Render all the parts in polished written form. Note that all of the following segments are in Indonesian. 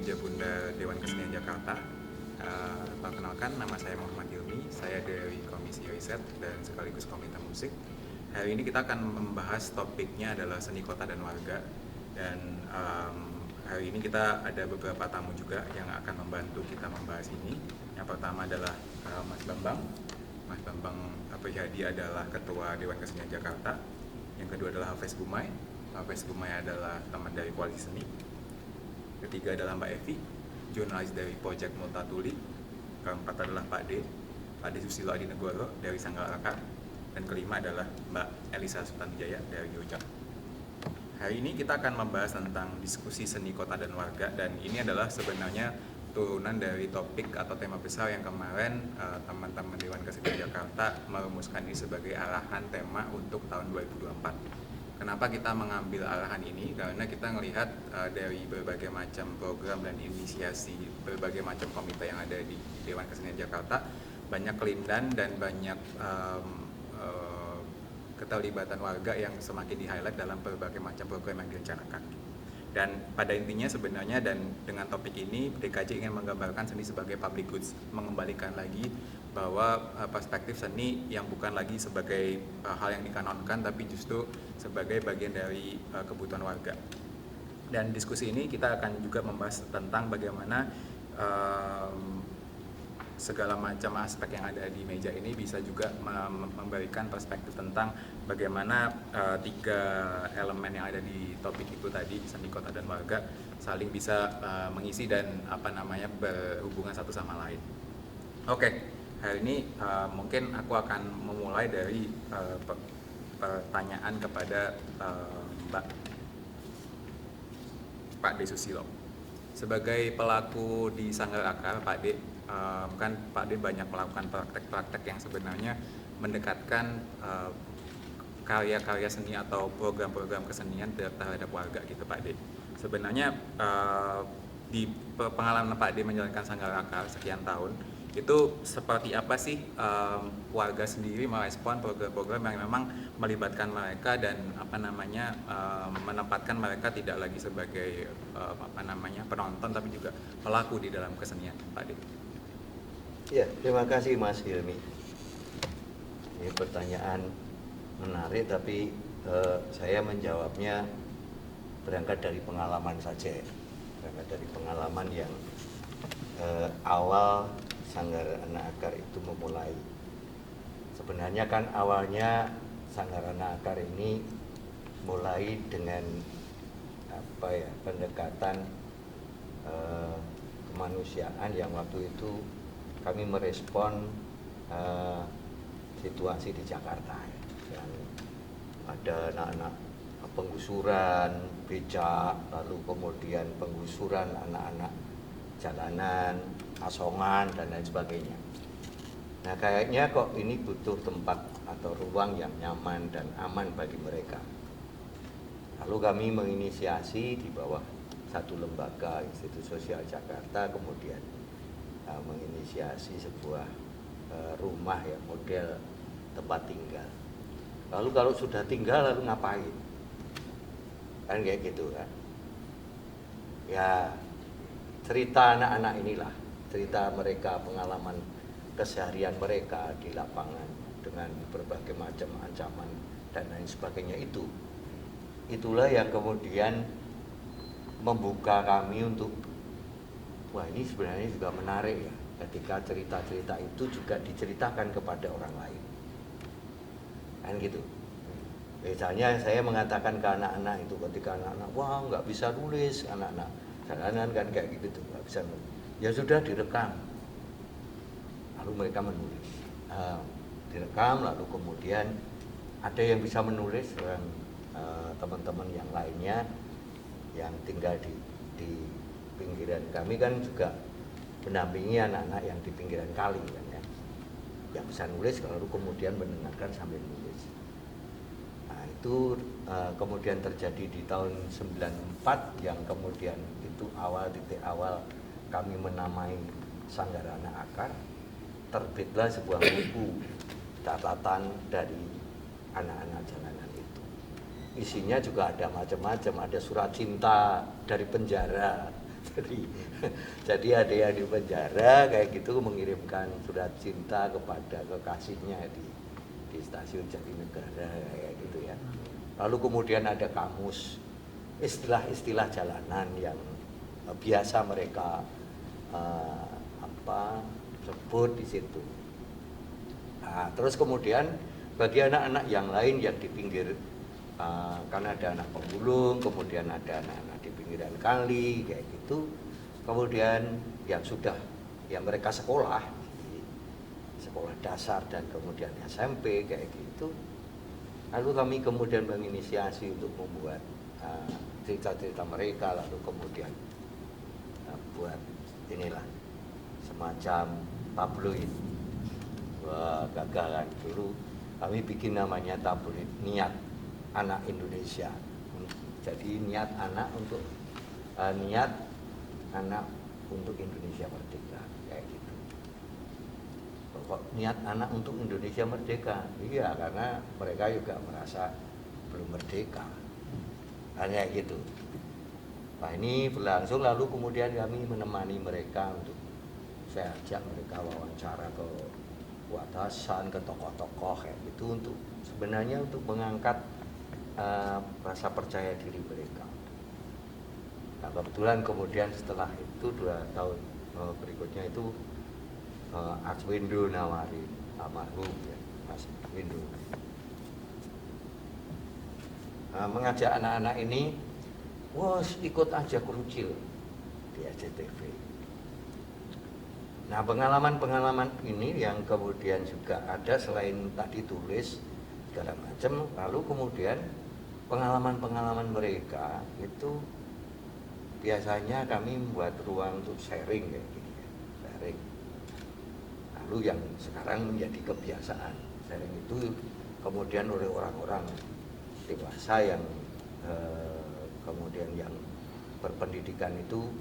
Meja Bunda Dewan Kesenian Jakarta. Perkenalkan, nama saya Muhammad Hilmi, saya dari Komisi Riset dan sekaligus Komite Musik. Hari ini kita akan membahas topiknya adalah seni kota dan warga. Dan hari ini kita ada beberapa tamu juga yang akan membantu kita membahas ini. Yang pertama adalah Mas Bambang. Mas Bambang Prihyadi adalah Ketua Dewan Kesenian Jakarta. Yang kedua adalah Hafiz Gumai. Hafiz Gumai adalah teman dari Koalisi Seni. Ketiga adalah Mbak Evi, jurnalis dari Project Multatuli. Keempat adalah Pak D Susilo Adinegoro dari Sanggar Akar. Dan kelima adalah Mbak Elisa Sutanwijaya dari Yojak. Hari ini kita akan membahas tentang diskusi seni kota dan warga, dan ini adalah sebenarnya turunan dari topik atau tema besar yang kemarin teman-teman Dewan Kesenian Jakarta merumuskan ini sebagai arahan tema untuk tahun 2024. Kenapa kita mengambil arahan ini? Karena kita melihat dari berbagai macam program dan inisiasi berbagai macam komite yang ada di Dewan Kesenian Jakarta, banyak kelindan dan banyak keterlibatan warga yang semakin di-highlight dalam berbagai macam program yang direncanakan. Dan pada intinya sebenarnya, dan dengan topik ini DKJ ingin menggambarkan seni sebagai public goods, mengembalikan lagi bahwa perspektif seni yang bukan lagi sebagai hal yang dikanonkan, tapi justru sebagai bagian dari kebutuhan warga. Dan diskusi ini kita akan juga membahas tentang bagaimana segala macam aspek yang ada di meja ini bisa juga memberikan perspektif tentang bagaimana tiga elemen yang ada di topik itu tadi, seni kota dan warga, saling bisa mengisi dan berhubungan satu sama lain. Oke, hari ini mungkin aku akan memulai dari pertanyaan kepada Pak D Susilo. Sebagai pelaku di Sanggar Akar, Pak D, kan Pak D banyak melakukan praktek-praktek yang sebenarnya mendekatkan karya-karya seni atau program-program kesenian terhadap warga gitu, Pak D. Sebenarnya di pengalaman Pak D menjalankan Sanggar Akar sekian tahun, itu seperti apa sih warga sendiri merespon program-program yang memang melibatkan mereka dan menempatkan mereka tidak lagi sebagai penonton tapi juga pelaku di dalam kesenian, Pak D. Ya, terima kasih Mas Hilmi. Ini pertanyaan menarik, tapi saya menjawabnya berangkat dari pengalaman saja. Berangkat dari pengalaman yang awal Sanggar Anak Akar itu memulai. Sebenarnya kan awalnya Sanggar Anak Akar ini mulai dengan pendekatan kemanusiaan yang waktu itu kami merespon situasi di Jakarta, yang ada anak-anak penggusuran becak, lalu kemudian penggusuran anak-anak jalanan, asongan dan lain sebagainya. Nah, kayaknya kok ini butuh tempat atau ruang yang nyaman dan aman bagi mereka. Lalu kami menginisiasi di bawah satu lembaga, Institut Sosial Jakarta, kemudian menginisiasi sebuah rumah ya, model tempat tinggal. Lalu kalau sudah tinggal lalu ngapain? Kan kayak gitu kan. Ya, cerita anak-anak inilah, cerita mereka, pengalaman keseharian mereka di lapangan dengan berbagai macam ancaman dan lain sebagainya itu. Itulah yang kemudian membuka kami untuk, wah ini sebenarnya juga menarik ya, ketika cerita-cerita itu juga diceritakan kepada orang lain. Kan gitu. Misalnya saya mengatakan ke anak-anak itu, ketika anak-anak, wah nggak bisa nulis, anak-anak jalanan kan kayak gitu tuh, nggak bisa nulis. Ya sudah, direkam. Lalu mereka menulis. Direkam, lalu kemudian ada yang bisa menulis, orang teman-teman yang lainnya yang tinggal di pinggiran kami kan juga mendampingi anak-anak yang di pinggiran kali kan ya, yang bisa nulis, lalu kemudian mendengarkan sambil nulis. Nah itu kemudian terjadi di tahun 94, yang kemudian itu titik awal kami menamai Sanggar Anak Akar. Terbitlah sebuah buku catatan dari anak-anak jalanan itu. Isinya juga ada macam-macam, ada surat cinta dari penjara, jadi jadi ada yang di penjara kayak gitu mengirimkan surat cinta kepada kekasihnya di stasiun Jatinegara kayak gitu ya. Lalu kemudian ada kamus istilah-istilah jalanan yang biasa mereka sebut di situ. Nah, terus kemudian bagi anak-anak yang lain yang di pinggir, karena ada anak pemulung, kemudian ada anak-anak di pinggiran kali kayak gitu, kemudian yang sudah yang mereka sekolah di sekolah dasar dan kemudian SMP kayak gitu, lalu kami kemudian menginisiasi untuk membuat cerita-cerita mereka, lalu kemudian buat inilah semacam tabloid. Wah, gagal kan. Dulu kami bikin namanya tabloid Niat Anak Indonesia. Jadi niat anak untuk Indonesia merdeka kayak gitu. Kok niat anak untuk Indonesia merdeka? Iya, karena mereka juga merasa belum merdeka. Kayak gitu. Nah, ini berlangsung, lalu kemudian kami menemani mereka untuk saya ajak mereka wawancara ke atasan, ke tokoh-tokoh kayak gitu, untuk sebenarnya untuk mengangkat rasa percaya diri mereka. Nah, kebetulan kemudian setelah itu 2 tahun berikutnya itu Arswendo nawarin, almarhum ya, Mas Windu, mengajak anak-anak ini, wah ikut aja kerucil di SCTV. Nah, pengalaman-pengalaman ini yang kemudian juga ada selain tadi tulis segala macam, lalu kemudian pengalaman-pengalaman mereka itu biasanya kami membuat ruang untuk sharing kayak gini ya, sharing. Lalu yang sekarang menjadi kebiasaan, sharing itu kemudian oleh orang-orang dewasa yang kemudian yang berpendidikan itu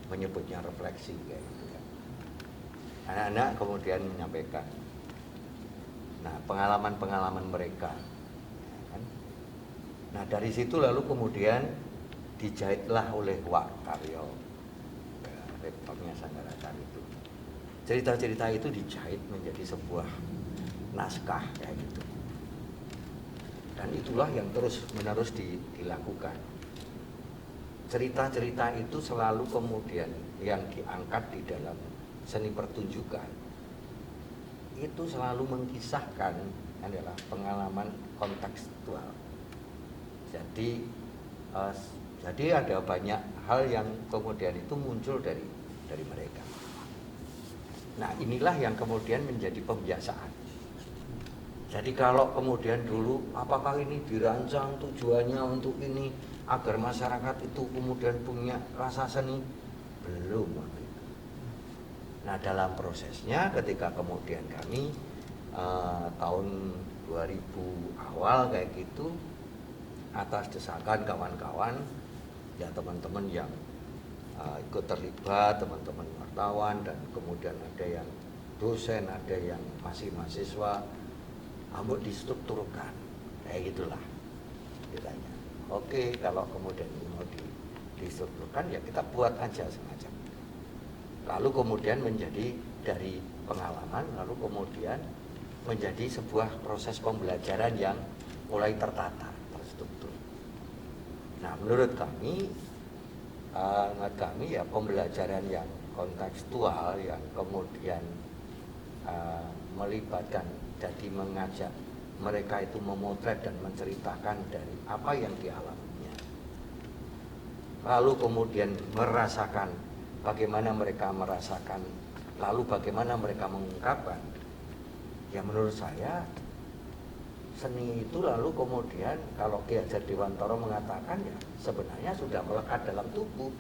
menyebutnya refleksi kayak gitu ya. Anak-anak kemudian menyampaikan, nah, pengalaman-pengalaman mereka, ya kan? Nah, dari situ lalu kemudian dijahitlah oleh Wak Karyo, ya, rektornya Sanggara itu. Cerita-cerita itu dijahit menjadi sebuah naskah kayak gitu. Dan itulah yang terus-menerus dilakukan. Cerita-cerita itu selalu kemudian yang diangkat di dalam seni pertunjukan itu selalu mengkisahkan adalah pengalaman kontekstual. Jadi ada banyak hal yang kemudian itu muncul dari mereka. Nah, inilah yang kemudian menjadi pembiasaan. Jadi kalau kemudian dulu apakah ini dirancang tujuannya untuk ini agar masyarakat itu kemudian punya rasa seni, belum. Nah, dalam prosesnya ketika kemudian kami tahun 2000 awal kayak gitu, atas desakan kawan-kawan ya, teman-teman yang ikut terlibat, teman-teman wartawan, dan kemudian ada yang dosen, ada yang masih mahasiswa, ambut distrukturkan kayak gitulah ditanya. Oke, kalau kemudian mau distrukturkan ya kita buat aja semacam. Lalu kemudian menjadi dari pengalaman, lalu kemudian menjadi sebuah proses pembelajaran yang mulai tertata, terstruktur. Nah, menurut kami ya pembelajaran yang kontekstual, yang kemudian melibatkan, jadi mengajak mereka itu memotret dan menceritakan dari apa yang dialaminya, lalu kemudian merasakan bagaimana mereka merasakan, lalu bagaimana mereka mengungkapkan. Ya, menurut saya seni itu lalu kemudian kalau Ki Hajar Dewantara mengatakan ya sebenarnya sudah melekat dalam tubuh,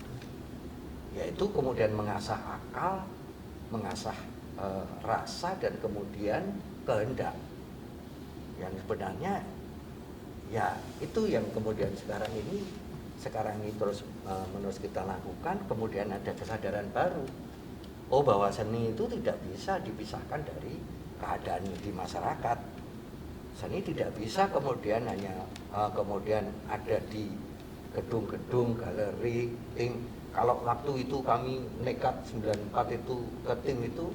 yaitu kemudian mengasah akal, mengasah rasa, dan kemudian kehendak. Yang sebenarnya ya itu yang kemudian sekarang ini terus menerus kita lakukan. Kemudian ada kesadaran baru, oh bahwa seni itu tidak bisa dipisahkan dari keadaan di masyarakat. Seni tidak bisa kemudian hanya kemudian ada di gedung-gedung, galeri, Kalau waktu itu kami nekat 94 itu ke tim itu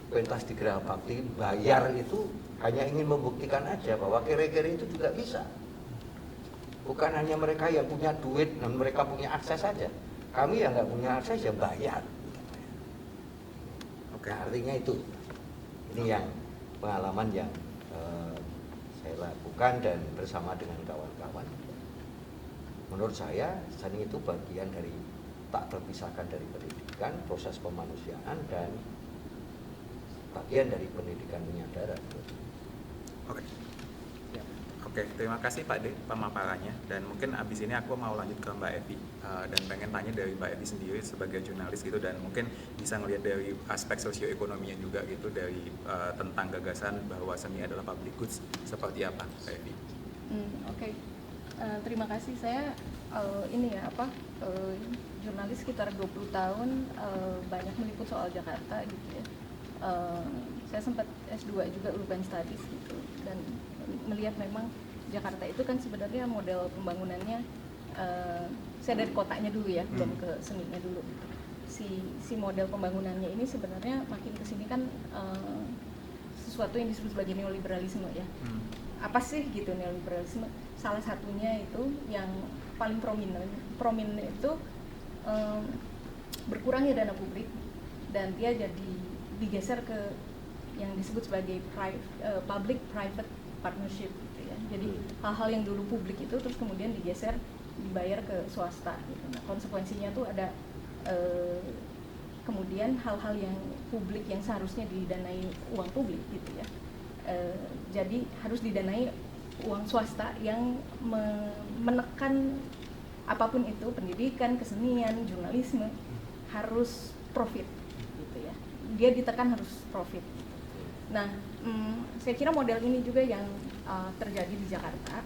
pentas di Geraha Bakti bayar itu hanya ingin membuktikan aja bahwa kere-kere itu juga bisa. Bukan hanya mereka yang punya duit dan mereka punya akses saja. Kami yang nggak punya akses ya bayar. Oke. Nah, artinya itu. Ini yang pengalaman yang saya lakukan dan bersama dengan kawan-kawan. Menurut saya seni itu bagian dari tak terpisahkan dari pendidikan, proses kemanusiaan dan bagian dari pendidikan penyadaran. Oke. Oke, terima kasih Pak D pemaparannya, dan mungkin abis ini aku mau lanjut ke Mbak Evi dan pengen tanya dari Mbak Evi sendiri sebagai jurnalis gitu, dan mungkin bisa ngelihat dari aspek sosioekonominya juga gitu, dari tentang gagasan bahwa seni adalah public goods seperti apa Mbak Evi? Oke. Terima kasih. Saya jurnalis sekitar 20 tahun, banyak meliput soal Jakarta gitu ya. Saya sempat S2 juga Urban Studies gitu, dan melihat memang Jakarta itu kan sebenarnya model pembangunannya, saya dari kotanya dulu ya, belum ke seninya dulu. Si model pembangunannya ini sebenarnya makin kesini kan sesuatu yang disebut sebagai neoliberalisme ya. Apa sih gitu neoliberalisme? Salah satunya itu yang paling prominent itu berkurangnya dana publik, dan dia jadi digeser ke yang disebut sebagai public private partnership gitu ya. Jadi hal-hal yang dulu publik itu terus kemudian digeser, dibayar ke swasta gitu. Nah, konsekuensinya tuh ada kemudian hal-hal yang publik yang seharusnya didanai uang publik gitu ya, jadi harus didanai uang swasta yang menekan apapun itu, pendidikan, kesenian, jurnalisme, harus profit gitu ya. Dia ditekan harus profit. Nah, saya kira model ini juga yang terjadi di Jakarta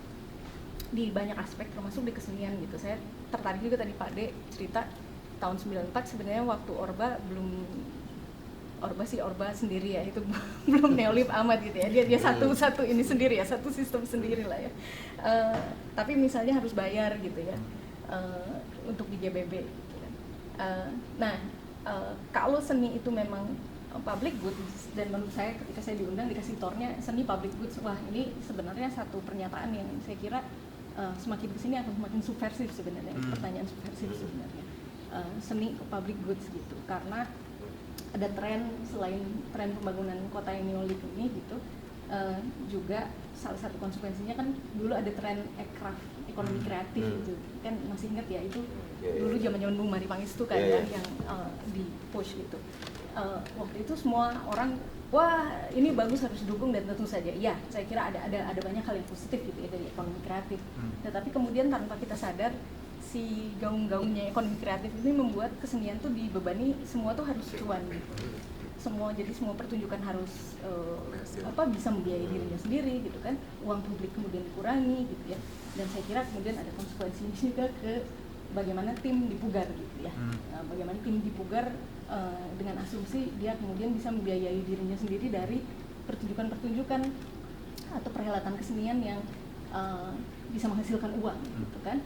di banyak aspek, termasuk di kesenian gitu. Saya tertarik juga tadi Pak D cerita tahun 94 sebenarnya waktu Orba sendiri ya, itu belum neolib amat gitu ya, dia satu ini sendiri ya, satu sistem sendiri lah ya. Tapi misalnya harus bayar gitu ya untuk di GBB gitu kan. Kalau seni itu memang public goods, dan menurut saya ketika saya diundang dikasih tornya seni public goods, wah ini sebenarnya satu pernyataan yang saya kira semakin kesini akan semakin subversif sebenarnya, pertanyaan subversif sebenarnya, seni ke public goods gitu, karena ada tren selain tren pembangunan kota yang neolib ini gitu, juga salah satu konsekuensinya kan dulu ada tren aircraft, ekonomi kreatif gitu kan, masih ingat ya itu dulu zaman Bung Mari Pangestu kan yang di push gitu. Waktu itu semua orang, wah ini bagus, harus didukung, dan tentu saja ya saya kira ada banyak hal yang positif gitu ya dari ekonomi kreatif. Tetapi kemudian tanpa kita sadar, si gaung-gaungnya ekonomi kreatif ini membuat kesenian tuh dibebani semua tuh harus cuan gitu. Jadi semua pertunjukan harus bisa membiayai dirinya sendiri gitu kan, uang publik kemudian dikurangi gitu ya. Dan saya kira kemudian ada konsekuensinya juga ke bagaimana tim dipugar gitu ya. Bagaimana tim dipugar dengan asumsi dia kemudian bisa membiayai dirinya sendiri dari pertunjukan-pertunjukan atau perhelatan kesenian yang bisa menghasilkan uang gitu kan.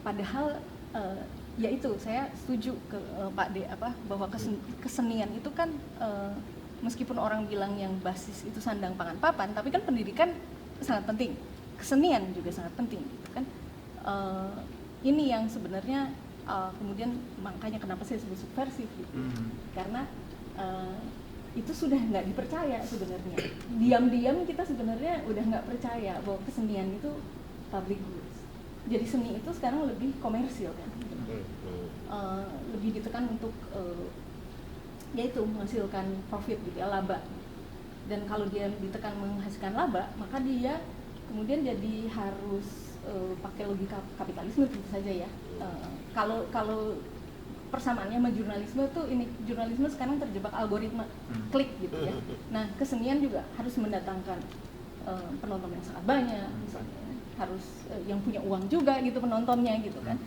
Padahal ya itu saya setuju ke Pak D bahwa kesenian itu kan meskipun orang bilang yang basis itu sandang pangan papan, tapi kan pendidikan sangat penting, kesenian juga sangat penting gitu kan. Ini yang sebenarnya kemudian makanya kenapa saya sebut subversif gitu, karena itu sudah nggak dipercaya sebenarnya, diam-diam kita sebenarnya udah nggak percaya bahwa kesenian itu public goods. Jadi seni itu sekarang lebih komersil kan, lebih ditekan untuk yaitu menghasilkan profit gitu ya, laba. Dan kalau dia ditekan menghasilkan laba, maka dia kemudian jadi harus pakai logika kapitalisme tentu saja ya. Kalau persamaannya sama jurnalisme tuh, ini jurnalisme sekarang terjebak algoritma klik gitu ya. Nah kesenian juga harus mendatangkan penonton yang sangat banyak misalnya, harus yang punya uang juga gitu penontonnya gitu kan.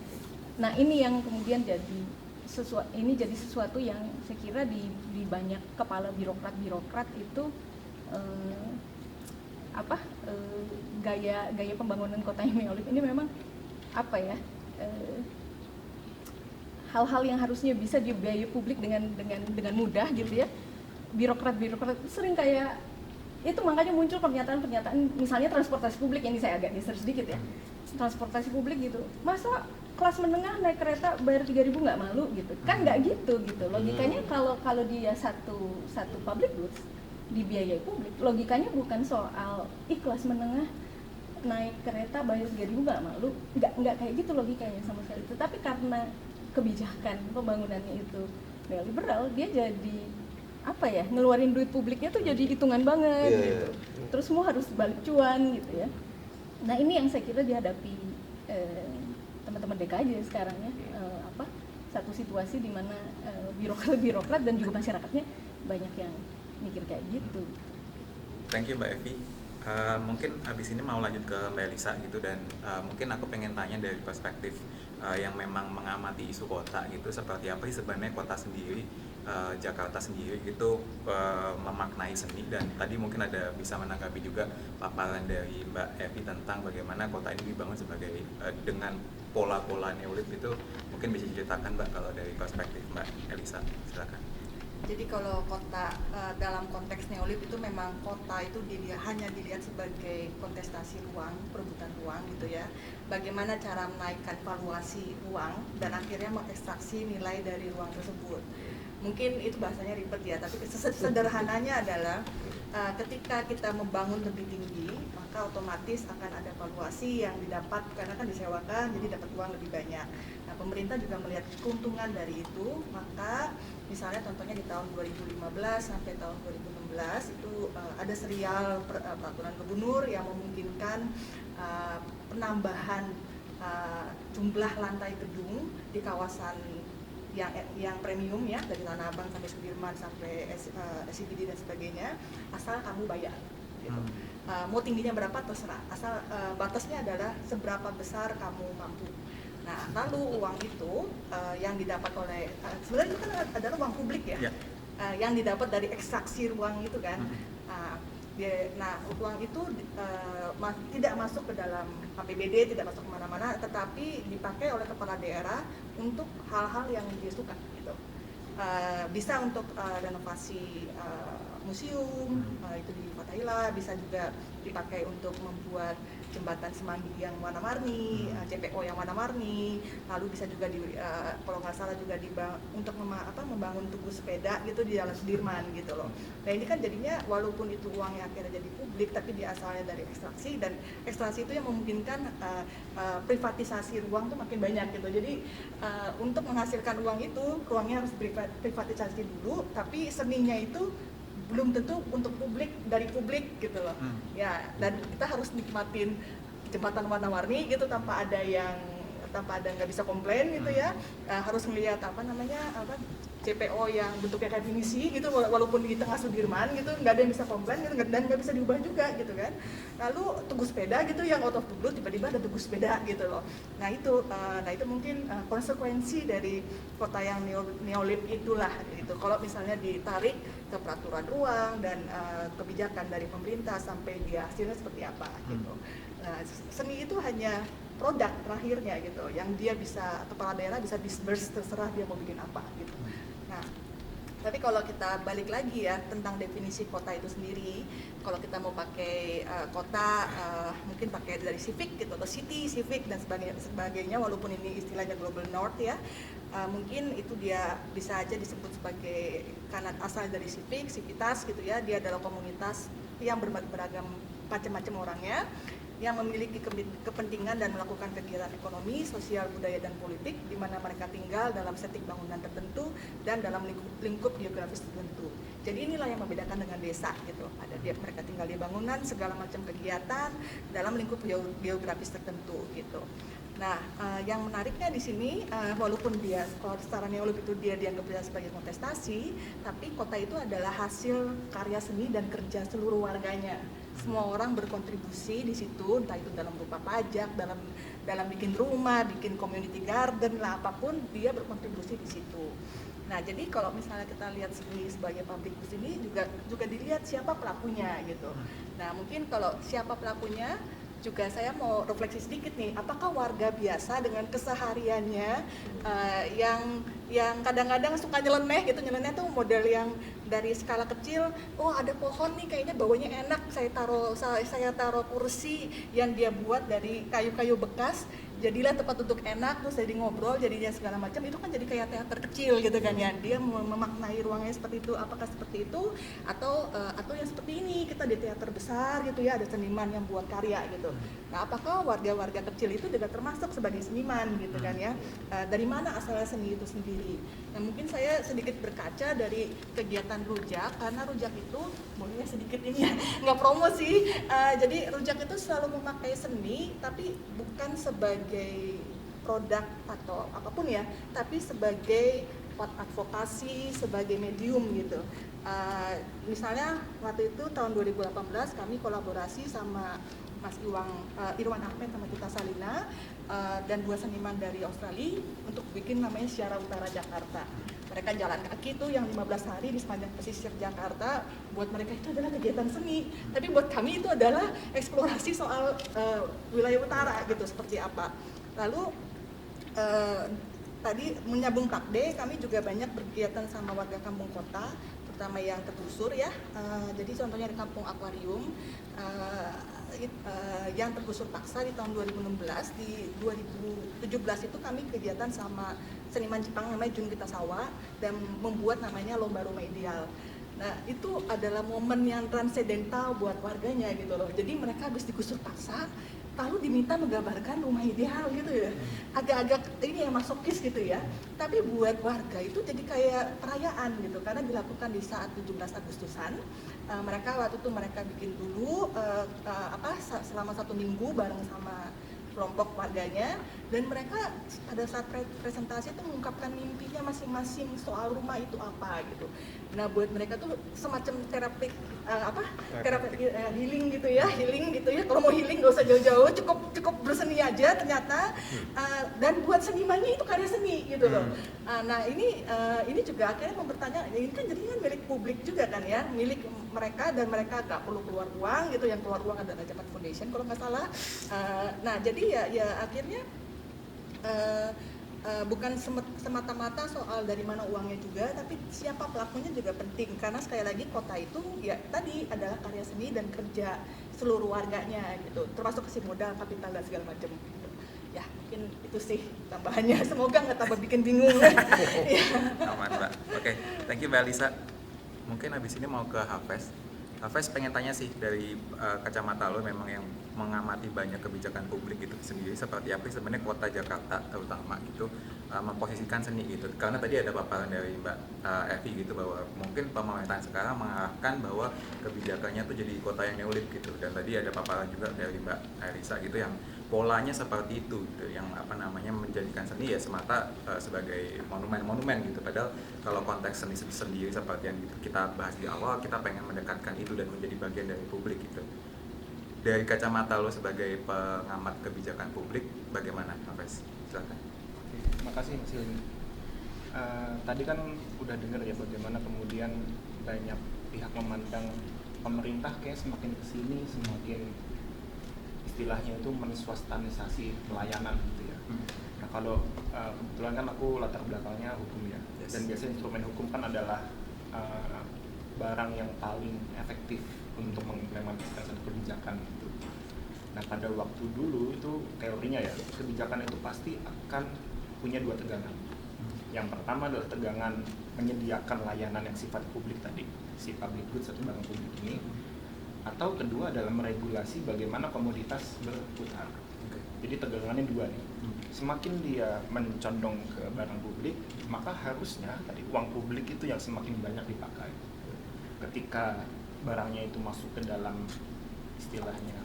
Nah ini yang kemudian jadi sesuatu yang saya kira di banyak kepala birokrat itu gaya pembangunan kota yang neolib ini memang hal-hal yang harusnya bisa dibiayai publik dengan mudah gitu ya, birokrat sering kayak itu, makanya muncul pernyataan misalnya transportasi publik. Ini saya agak geser sedikit ya, transportasi publik gitu, masa kelas menengah naik kereta bayar 3.000 nggak malu gitu kan? Nggak gitu logikanya. Kalau dia satu public goods dibiayai publik, logikanya bukan soal kelas menengah naik kereta bayar 3.000 nggak malu, nggak kayak gitu logikanya sama sekali. Tetapi karena kebijakan pembangunannya itu neoliberal, dia jadi apa ya, ngeluarin duit publiknya tuh jadi hitungan banget gitu. Terus semua harus balik cuan gitu ya. Nah ini yang saya kira dihadapi teman-teman DKJ sekarang ya, satu situasi di mana birokrat dan juga masyarakatnya banyak yang mikir kayak gitu. Thank you Mbak Evi. Mungkin abis ini mau lanjut ke Mbak Elisa gitu, dan mungkin aku pengen tanya dari perspektif yang memang mengamati isu kota gitu, seperti apa sih sebenarnya kota sendiri, Jakarta sendiri gitu memaknai seni. Dan tadi mungkin ada bisa menanggapi juga paparan dari Mbak Evi tentang bagaimana kota ini dibangun sebagai dengan pola-pola neolib itu. Mungkin bisa diceritakan Mbak kalau dari perspektif Mbak Elisa, silakan. Jadi kalau kota dalam konteks neolib itu memang kota itu hanya dilihat sebagai kontestasi ruang, perebutan ruang gitu ya. Bagaimana cara menaikkan valuasi ruang dan akhirnya mengekstraksi nilai dari ruang tersebut. Mungkin itu bahasanya ribet ya, tapi sederhananya adalah ketika kita membangun lebih tinggi, maka otomatis akan ada valuasi yang didapat karena kan disewakan, jadi dapat uang lebih banyak. Nah, pemerintah juga melihat keuntungan dari itu, maka misalnya contohnya di tahun 2015 sampai tahun 2016 itu ada serial peraturan gubernur yang memungkinkan penambahan jumlah lantai gedung di kawasan yang premium ya, dari Tanah Abang sampai Sudirman sampai SCBD dan sebagainya, asal kamu bayar gitu. Mau tingginya berapa terserah, asal batasnya adalah seberapa besar kamu mampu. Nah, lalu uang itu yang didapat oleh sebenarnya itu kan adalah uang publik ya, yang didapat dari ekstraksi ruang itu kan. Nah, uang itu tidak masuk ke dalam APBD, tidak masuk kemana-mana, tetapi dipakai oleh kepala daerah untuk hal-hal yang dia suka gitu. Bisa untuk renovasi museum, itu di Fathahillah, bisa juga dipakai untuk membuat jembatan Semanggi yang warna-warni, JPO yang warna-warni, lalu bisa juga kalau nggak salah juga untuk membangun tugu sepeda gitu di dalam Sudirman gitu loh. Nah ini kan jadinya walaupun itu uang yang akhirnya jadi publik, tapi dia asalnya dari ekstraksi, dan ekstraksi itu yang memungkinkan privatisasi ruang tuh makin banyak gitu. Jadi untuk menghasilkan uang itu, ruangnya harus privatisasi dulu, tapi seninya itu belum tentu untuk publik, dari publik gitu loh. Ya, dan kita harus nikmatin jembatan warna-warni gitu tanpa ada nggak bisa komplain gitu ya. Harus melihat JPO yang bentuknya kayak pinisi gitu, walaupun di tengah Sudirman gitu, nggak ada yang bisa komplain gitu, dan nggak bisa diubah juga gitu kan. Lalu tugu sepeda gitu yang out of the blue tiba-tiba ada tugu sepeda gitu loh. Nah itu mungkin konsekuensi dari kota yang neolib itulah gitu. Kalau misalnya ditarik ke peraturan ruang dan kebijakan dari pemerintah sampai dia hasilnya seperti apa gitu. Nah, seni itu hanya produk terakhirnya gitu, yang dia bisa, kepala daerah bisa disperse terserah dia mau bikin apa gitu. Nah, tapi kalau kita balik lagi ya tentang definisi kota itu sendiri, kalau kita mau pakai kota mungkin pakai dari civic gitu, atau city, civic dan sebagainya, walaupun ini istilahnya global north ya, mungkin itu dia bisa aja disebut sebagai karena asal dari civitas gitu ya, dia adalah komunitas yang beragam macam-macam orangnya, yang memiliki kepentingan dan melakukan kegiatan ekonomi, sosial, budaya, dan politik di mana mereka tinggal dalam setting bangunan tertentu dan dalam lingkup geografis tertentu. Jadi inilah yang membedakan dengan desa gitu. Mereka tinggal di bangunan, segala macam kegiatan dalam lingkup geografis tertentu gitu. Nah, yang menariknya di sini, walaupun dia kalau secara neolib itu dia dianggap sebagai kontestasi, tapi kota itu adalah hasil karya seni dan kerja seluruh warganya. Semua orang berkontribusi di situ, entah itu dalam berupa pajak, dalam bikin rumah, bikin community garden lah, apapun dia berkontribusi di situ. Nah, jadi kalau misalnya kita lihat seni sebagai public goods ini juga dilihat siapa pelakunya gitu. Nah, mungkin kalau siapa pelakunya, juga saya mau refleksi sedikit nih, apakah warga biasa dengan kesehariannya yang kadang-kadang suka nyeleneh gitu, nyeleneh tuh model yang dari skala kecil, oh ada pohon nih kayaknya baunya enak, saya taruh kursi yang dia buat dari kayu-kayu bekas, jadilah tempat duduk enak, terus jadi ngobrol, jadinya segala macam, itu kan jadi kayak teater kecil gitu kan ya. Dia memaknai ruangnya seperti itu, apakah seperti itu atau yang seperti ini, kita di teater besar gitu ya, ada seniman yang buat karya gitu. Nah, apakah warga-warga kecil itu juga termasuk sebagai seniman gitu kan ya? Dari mana asalnya seni itu sendiri? Nah, mungkin saya sedikit berkaca dari kegiatan Rujak, karena Rujak itu boleh sedikit ini ya, nggak promo sih. Jadi Rujak itu selalu memakai seni, tapi bukan sebagai produk atau apapun ya, tapi sebagai advokasi, sebagai medium gitu. Misalnya waktu itu tahun 2018 kami kolaborasi sama Mas Irwan Ahmed sama Tita Salina dan 2 seniman dari Australia untuk bikin namanya Syara Utara Jakarta. Mereka jalan kaki tuh yang 15 hari di sepanjang pesisir Jakarta. Buat mereka itu adalah kegiatan seni, tapi buat kami itu adalah eksplorasi soal wilayah utara gitu, seperti apa. Lalu tadi menyambung Prakde, kami juga banyak berkegiatan sama warga kampung kota, terutama yang tergusur ya. Jadi contohnya di Kampung Akuarium yang tergusur paksa di tahun 2016. Di 2017 itu kami kegiatan sama seniman Jepang namanya Jun Kitasawa dan membuat namanya Lomba Rumah Ideal. Nah, itu adalah momen yang transendental buat warganya gitu loh. Jadi mereka habis digusur paksa, lalu diminta menggambarkan rumah ideal gitu ya. Agak-agak ini ya masokis gitu ya. Tapi buat warga itu jadi kayak perayaan gitu, karena dilakukan di saat 17 Agustusan. Mereka waktu itu mereka bikin dulu selama 1 minggu bareng sama kelompok warganya, dan mereka pada saat presentasi itu mengungkapkan mimpinya masing-masing soal rumah itu apa gitu. Nah, buat mereka tuh semacam terapi healing gitu ya. Kalau mau healing gak usah jauh-jauh, cukup berseni aja ternyata. Dan buat senimannya itu karya seni gitu loh. Nah, ini juga akhirnya mempertanyakan, ini kan jadi kan milik publik juga kan ya, milik mereka, dan mereka gak perlu keluar uang gitu, yang keluar uang adalah Japan Foundation kalau nggak salah. Nah, jadi ya akhirnya bukan semata-mata soal dari mana uangnya juga, tapi siapa pelakunya juga penting, karena sekali lagi kota itu ya tadi adalah karya seni dan kerja seluruh warganya gitu, termasuk kasih modal, kapital dan segala macam gitu. Ya mungkin itu sih tambahannya, semoga nggak tambah bikin bingung. Ya. Aman Mbak. Oke, thank you Mbak Lisa. Mungkin habis ini mau ke Hafez. Hafez pengen tanya sih, dari kacamata lo memang yang mengamati banyak kebijakan publik gitu sendiri, seperti apa sebenarnya kota Jakarta terutama gitu memposisikan seni gitu. Karena tadi ada paparan dari Mbak Evi gitu, bahwa mungkin pemerintahan sekarang mengarahkan bahwa kebijakannya tuh jadi kota yang neolib gitu. Dan tadi ada paparan juga dari Mbak Elisa gitu yang polanya seperti itu gitu, yang menjadikan seni ya semata sebagai monumen gitu. Padahal kalau konteks seni sendiri seperti yang kita bahas di awal, kita pengen mendekatkan itu dan menjadi bagian dari publik gitu. Dari kacamata lo sebagai pengamat kebijakan publik, bagaimana Hafiz? Silakan. Terima kasih Mas Hilmi. Tadi kan udah dengar ya bagaimana kemudian banyak pihak memandang pemerintah kayak semakin kesini semakin istilahnya itu menswastanisasi pelayanan gitu ya. Nah, kalau kebetulan kan aku latar belakangnya hukum ya. Yes. Dan biasanya instrumen hukum kan adalah barang yang paling efektif untuk mengimplementasikan satu kebijakan gitu. Nah, pada waktu dulu itu teorinya ya, kebijakan itu pasti akan punya 2 tegangan. Yang pertama adalah tegangan menyediakan layanan yang sifat publik tadi, si public goods atau barang publik ini. Atau kedua adalah meregulasi bagaimana komoditas berputar. Jadi tegangannya 2 nih. Semakin dia mencondong ke barang publik, maka harusnya tadi uang publik itu yang semakin banyak dipakai. Ketika barangnya itu masuk ke dalam istilahnya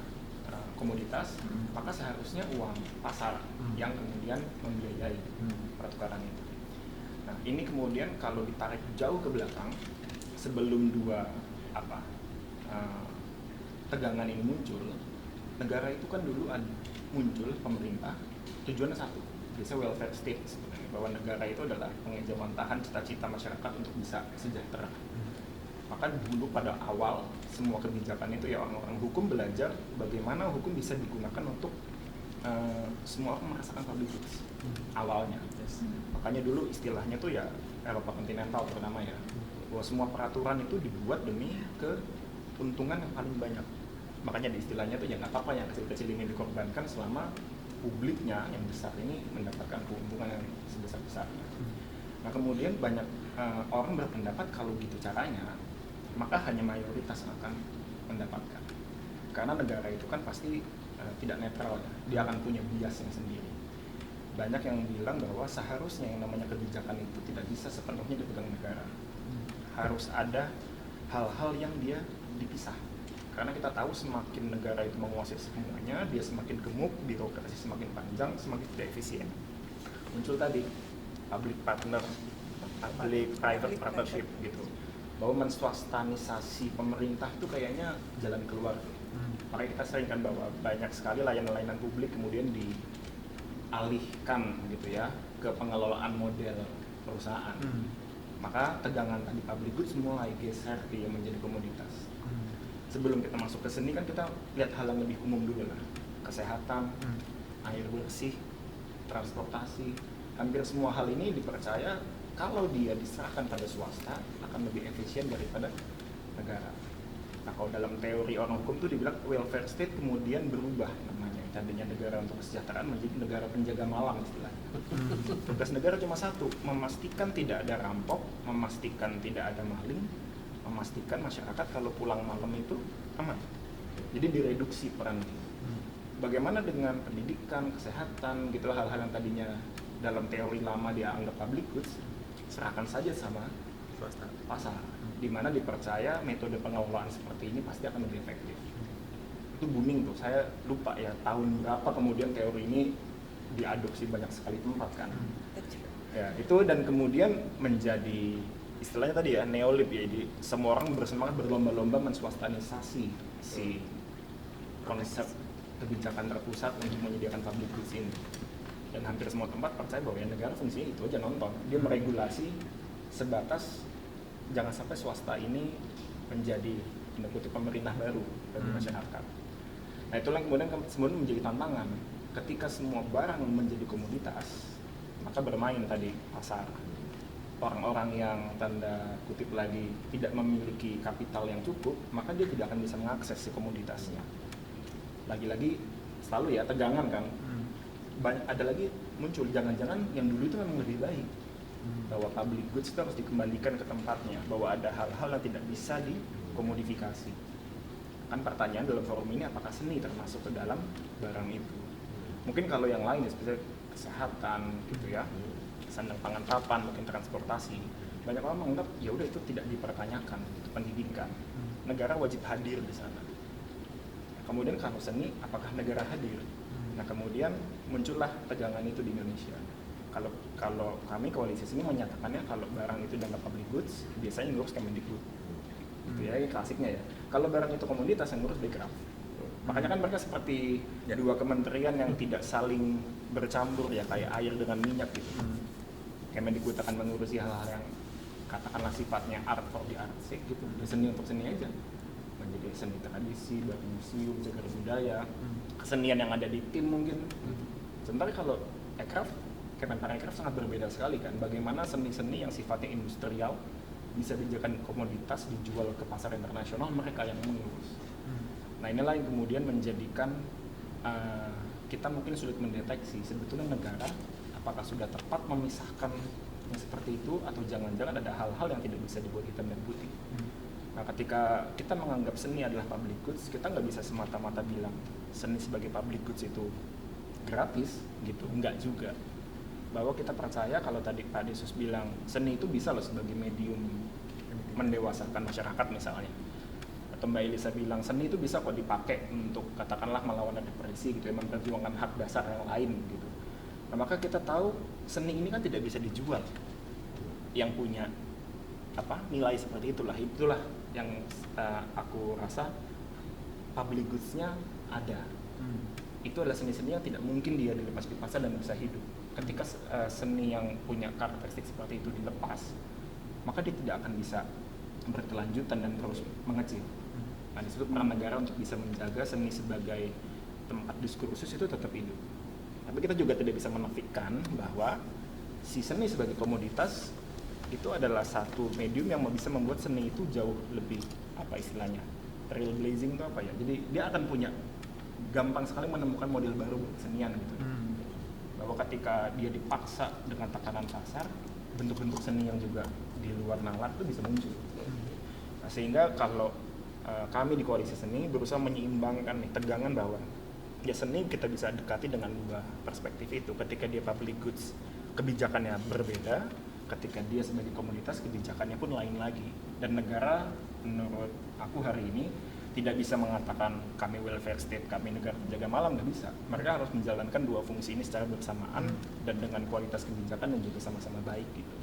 komoditas, maka seharusnya uang pasar yang kemudian membiayai pertukaran itu. Nah, ini kemudian kalau ditarik jauh ke belakang, sebelum 2 tegangan ini muncul, negara itu kan dulu muncul pemerintah, tujuannya satu, biasanya welfare state sebenarnya, bahwa negara itu adalah pengejawantahan cita-cita masyarakat untuk bisa sejahtera. Maka dulu pada awal semua kebijakan itu ya orang-orang hukum belajar bagaimana hukum bisa digunakan untuk semua orang merasakan public goods awalnya. Makanya dulu istilahnya tuh ya Eropa kontinental terutama ya, bahwa semua peraturan itu dibuat demi keuntungan yang paling banyak. Makanya di istilahnya tuh ya nggak apa-apa yang kecil-kecil ini dikorbankan selama publiknya yang besar ini mendapatkan keuntungan yang sebesar-besarnya. Nah kemudian banyak orang berpendapat kalau gitu caranya maka hanya mayoritas akan mendapatkan, karena negara itu kan pasti tidak netral ya, dia akan punya biasnya sendiri. Banyak yang bilang bahwa seharusnya yang namanya kebijakan itu tidak bisa sepenuhnya dipegang negara, harus ada hal-hal yang dia dipisah. Karena kita tahu semakin negara itu menguasai semuanya, dia semakin gemuk, birokrasi semakin panjang, semakin tidak efisien. Muncul tadi public private partnership gitu, bahwa menswastanisasi pemerintah itu kayaknya jalan keluar. Makanya kita sering kan bahwa banyak sekali layanan-layanan publik kemudian dialihkan gitu ya ke pengelolaan model perusahaan. Maka tegangan tadi public goods mulai geser dia menjadi komoditas. Sebelum kita masuk ke seni kan kita lihat hal yang lebih umum dulu lah. Kesehatan, air bersih, transportasi, hampir semua hal ini dipercaya kalau dia diserahkan pada swasta akan lebih efisien daripada negara. Nah kalau dalam teori orang hukum itu dibilang welfare state kemudian berubah namanya. Tadinya negara untuk kesejahteraan menjadi negara penjaga malam istilahnya. Tugas negara cuma satu, memastikan tidak ada rampok, memastikan tidak ada maling, memastikan masyarakat kalau pulang malam itu aman. Jadi direduksi perannya. Bagaimana dengan pendidikan, kesehatan, gitulah hal-hal yang tadinya dalam teori lama dia anggap public goods, serahkan saja sama Swasta. pasar, di mana dipercaya metode pengelolaan seperti ini pasti akan lebih efektif. Itu booming tuh, saya lupa ya tahun berapa kemudian teori ini diadopsi banyak sekali tempat kan. Ya itu, dan kemudian menjadi istilahnya tadi ya neolib ya, jadi semua orang bersemangat berlomba-lomba menswastanisasi si konsep kebijakan terpusat untuk menyediakan public goods ini. Dan hampir semua tempat percaya bahwa ya negara fungsinya itu aja, nonton. Dia meregulasi sebatas jangan sampai swasta ini menjadi pemerintah baru bagi masyarakat. Nah itulah yang kemudian menjadi tantangan. Ketika semua barang menjadi komoditas, maka bermain tadi pasar. Orang-orang yang tanda kutip lagi tidak memiliki kapital yang cukup, maka dia tidak akan bisa mengakses si komoditasnya. Lagi-lagi selalu ya tegangan kan. Ada lagi muncul jangan-jangan yang dulu itu memang lebih baik, bahwa public goods itu harus dikembalikan ke tempatnya, bahwa ada hal-hal yang tidak bisa dikomodifikasi. Kan pertanyaan dalam forum ini, apakah seni termasuk ke dalam barang itu? Mungkin kalau yang lain seperti kesehatan gitu ya, sandang pangan papan, mungkin transportasi, banyak orang menganggap ya udah itu tidak dipertanyakan, itu pendidikan, negara wajib hadir di sana. Kemudian kalau seni, apakah negara hadir? Nah kemudian muncullah tegangan itu di Indonesia. Kalau kami koalisi sini menyatakannya kalau barang itu dianggap public goods, biasanya ngurus Kemendikbud. Gitu ya, ini klasiknya ya. Kalau barang itu komoditas, yang ngurus Bekraf. Makanya kan mereka seperti dua kementerian yang tidak saling bercampur ya, kayak air dengan minyak gitu. Kemendikbud akan mengurusi hal-hal yang katakanlah sifatnya art for the art sake gitu, seni untuk seni aja. Menjadi seni tradisi, buat museum, cagar budaya, kesenian yang ada di tim mungkin. Sementara kalau Ekraf, Kementerian Ekraf sangat berbeda sekali kan. Bagaimana seni-seni yang sifatnya industrial bisa dijadikan komoditas, dijual ke pasar internasional, mereka yang mengurus. Nah inilah yang kemudian menjadikan kita mungkin sulit mendeteksi sebetulnya negara apakah sudah tepat memisahkan yang seperti itu, atau jangan-jangan ada hal-hal yang tidak bisa dibuat hitam dan putih. Nah ketika kita menganggap seni adalah public goods, kita nggak bisa semata-mata bilang seni sebagai public goods itu gratis gitu, enggak juga. Bahwa kita percaya kalau tadi Pak Desus bilang seni itu bisa loh sebagai medium mendewasakan masyarakat misalnya, atau Mbak Elisa bilang seni itu bisa kok dipakai untuk katakanlah melawan depresi gitu, memperjuangkan hak dasar yang lain gitu. Nah maka kita tahu seni ini kan tidak bisa dijual, yang punya nilai seperti itulah yang aku rasa public goods-nya ada. Itu adalah seni-seni yang tidak mungkin dia dilepas di pasar dan bisa hidup. Ketika seni yang punya karakteristik seperti itu dilepas, maka dia tidak akan bisa berkelanjutan dan terus mengecil. Nah, di situ peran negara untuk bisa menjaga seni sebagai tempat diskursus itu tetap hidup. Tapi kita juga tidak bisa menafikan bahwa si seni sebagai komoditas itu adalah satu medium yang bisa membuat seni itu jauh lebih, apa istilahnya, trailblazing itu apa ya, jadi dia akan punya gampang sekali menemukan model baru kesenian gitu. Bahwa ketika dia dipaksa dengan tekanan pasar, bentuk-bentuk seni yang juga di luar nalar itu bisa muncul. Nah, sehingga kalau kami di Koalisi Seni berusaha menyeimbangkan nih tegangan bahwa ya seni kita bisa dekati dengan dua perspektif itu. Ketika dia public goods, kebijakannya berbeda. Ketika dia sebagai komunitas, kebijakannya pun lain lagi. Dan negara menurut aku hari ini tidak bisa mengatakan kami welfare state, kami negara penjaga malam, nggak bisa. Mereka harus menjalankan dua fungsi ini secara bersamaan dan dengan kualitas kebijakan yang juga sama-sama baik gitu.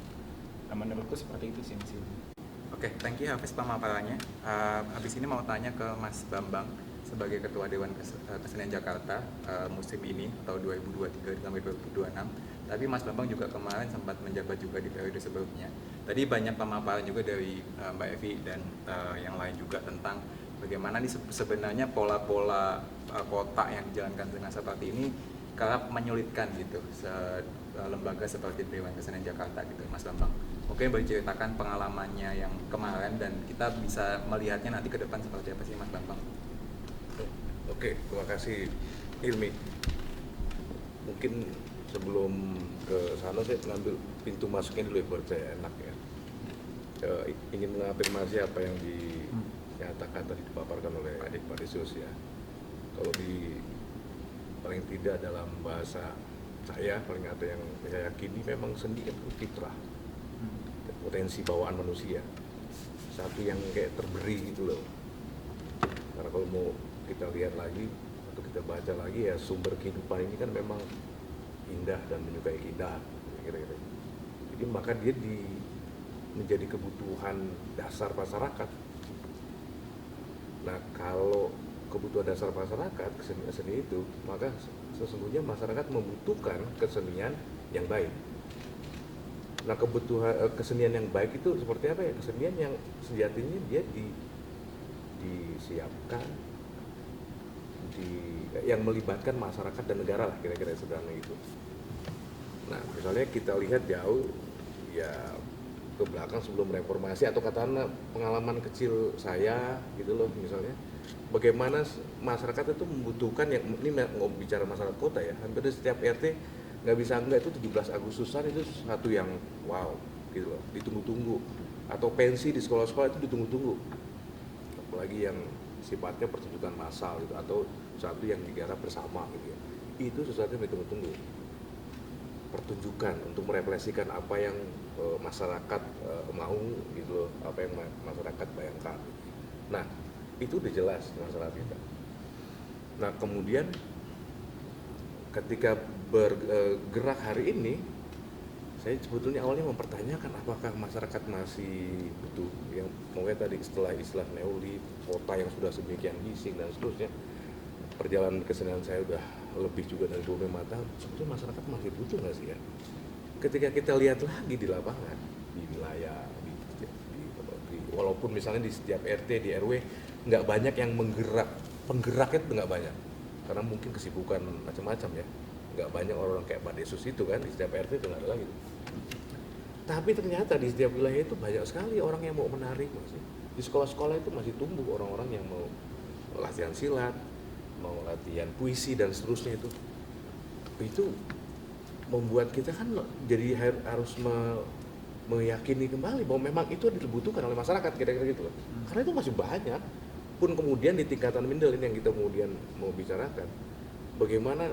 Nah, menurutku seperti itu sih Mas Ilmi. Oke, thank you Hafiz pemaparannya. Habis ini mau tanya ke Mas Bambang sebagai Ketua Dewan Kesenian Jakarta musim ini atau 2023 sampai 2026. Tapi Mas Bambang juga kemarin sempat menjabat juga di periode sebelumnya. Tadi banyak pemaparan juga dari Mbak Evi dan yang lain juga tentang bagaimana nih sebenarnya pola-pola kota yang dijalankan dengan seperti ini kerap menyulitkan gitu lembaga seperti Dewan Kesenian Jakarta gitu, Mas Bambang. Mungkin boleh ceritakan pengalamannya yang kemarin dan kita bisa melihatnya nanti ke depan seperti apa sih Mas Bambang. Oke, terima kasih Ilmi. Mungkin sebelum ke sana saya mengambil pintu masuknya dulu ya buat saya enak ya. Ingin mengafirmasi apa yang dinyatakan tadi dipaparkan oleh Adik Pak Desus ya. Kalau di paling tidak dalam bahasa saya paling ada yang saya yakini memang seni itu fitrah, potensi bawaan manusia, satu yang kayak terberi gitu loh. Karena kalau mau kita lihat lagi atau kita baca lagi ya sumber kehidupan ini kan memang indah dan menyukai keindahan kira-kira. Jadi maka dia menjadi kebutuhan dasar masyarakat. Nah kalau kebutuhan dasar masyarakat seni itu, maka sesungguhnya masyarakat membutuhkan kesenian yang baik. Nah kebutuhan kesenian yang baik itu seperti apa ya? Kesenian yang sejatinya dia disiapkan yang melibatkan masyarakat dan negara lah kira-kira sederhana itu. Nah misalnya kita lihat jauh ya ke belakang sebelum reformasi atau katakanlah pengalaman kecil saya gitu loh misalnya, bagaimana masyarakat itu membutuhkan yang ini nggak bicara masyarakat kota ya, hampir di setiap RT nggak bisa enggak itu 17 Agustusan itu satu yang wow gitu loh, ditunggu-tunggu. Atau pensi di sekolah-sekolah itu ditunggu-tunggu, apalagi yang sifatnya pertunjukan massal gitu atau satu yang digarap bersama gitu ya, itu sesuatu yang ditunggu-tunggu, pertunjukan untuk merefleksikan apa yang masyarakat mau gitu loh, apa yang masyarakat bayangkan. Nah itu udah jelas masalah kita. Nah kemudian ketika bergerak hari ini, saya sebetulnya awalnya mempertanyakan apakah masyarakat masih butuh yang mungkin tadi setelah istilah neolib, kota yang sudah sedemikian bising dan seterusnya. Perjalanan kesenian saya udah lebih juga dari 25 tahun, sebetulnya masyarakat masih butuh nggak sih ya? Ketika kita lihat lagi di lapangan, di wilayah, walaupun misalnya di setiap RT, di RW, nggak banyak yang penggeraknya itu nggak banyak, karena mungkin kesibukan macam-macam ya, nggak banyak orang kayak Pak Desus itu kan, di setiap RT itu nggak ada lagi. Tapi ternyata di setiap wilayah itu banyak sekali orang yang mau menari masih. Di sekolah-sekolah itu masih tumbuh orang-orang yang mau latihan silat, mau latihan puisi dan seterusnya itu membuat kita kan jadi harus meyakini kembali bahwa memang itu dibutuhkan oleh masyarakat kira-kira gitu loh. Karena itu masih banyak. Pun kemudian di tingkatan middle ini yang kita kemudian mau bicarakan, bagaimana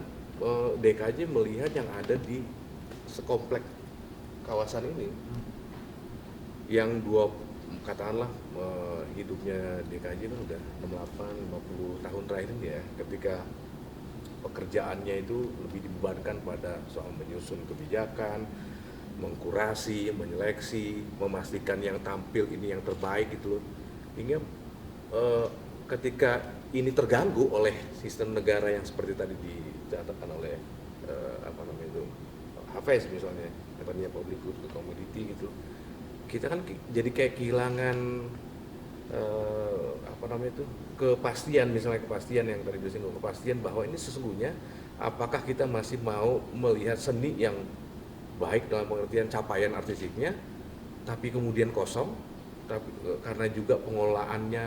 DKJ melihat yang ada di sekomplek kawasan ini, yang katakanlah hidupnya DKJ kan udah 68-50 tahun terakhir ini ya, ketika pekerjaannya itu lebih dibebankan pada soal menyusun kebijakan, mengkurasi, menyeleksi, memastikan yang tampil ini yang terbaik gitu loh. Hingga ketika ini terganggu oleh sistem negara yang seperti tadi dicatatkan oleh Hafiz misalnya, yang tadinya public good ke commodity gitu, kita kan jadi kayak kehilangan apa namanya itu, kepastian, misalnya kepastian yang tadi disinggung, kepastian bahwa ini sesungguhnya apakah kita masih mau melihat seni yang baik dalam pengertian capaian artistiknya tapi kemudian kosong, tapi karena juga pengelolaannya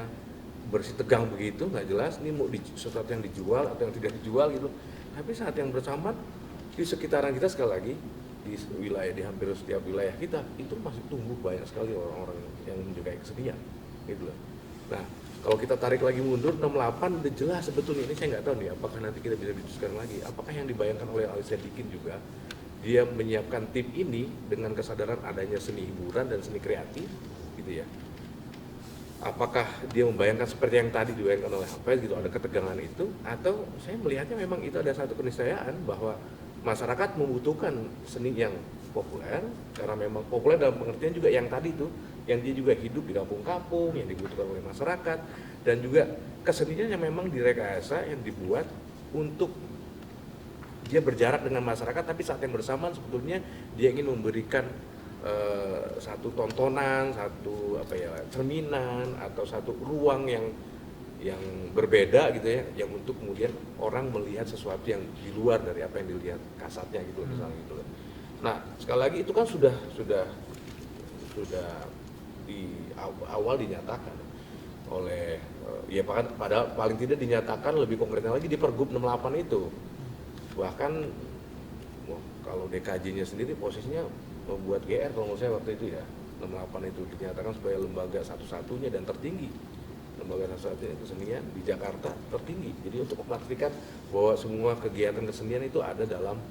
bersih tegang begitu, nggak jelas ini mau sesuatu yang dijual atau yang tidak dijual gitu. Tapi saat yang bersamaan di sekitaran kita, sekali lagi di wilayah, di hampir setiap wilayah kita itu masih tumbuh banyak sekali orang-orang yang menyukai kesenian gitu loh. Nah, kalau kita tarik lagi mundur 68 udah jelas sebetulnya, ini saya nggak tahu nih apakah nanti kita bisa diskusikan lagi apakah yang dibayangkan oleh Ali Sadikin juga dia menyiapkan tim ini dengan kesadaran adanya seni hiburan dan seni kreatif gitu ya. Apakah dia membayangkan seperti yang tadi dibayangkan oleh Hafiz gitu, ada ketegangan itu, atau saya melihatnya memang itu ada satu keniscayaan bahwa masyarakat membutuhkan seni yang populer, karena memang populer dalam pengertian juga yang tadi tuh, yang dia juga hidup di kampung-kampung, yang dibutuhkan oleh masyarakat, dan juga kesenian yang memang direkayasa, yang dibuat untuk dia berjarak dengan masyarakat, tapi saat yang bersamaan sebetulnya dia ingin memberikan satu tontonan, satu apa ya, cerminan atau satu ruang yang berbeda gitu ya, yang untuk kemudian orang melihat sesuatu yang di luar dari apa yang dilihat kasatnya gitu misalnya gitu. Nah, sekali lagi itu kan sudah di awal dinyatakan oleh ya pada paling tidak dinyatakan lebih konkretnya lagi di Pergub 68 itu. Bahkan kalau DKJ-nya sendiri posisinya membuat GR kalau menurut saya waktu itu ya, 68 itu dinyatakan sebagai lembaga satu-satunya dan tertinggi, lembaga satu-satunya kesenian di Jakarta tertinggi. Jadi untuk memastikan bahwa semua kegiatan kesenian itu ada dalam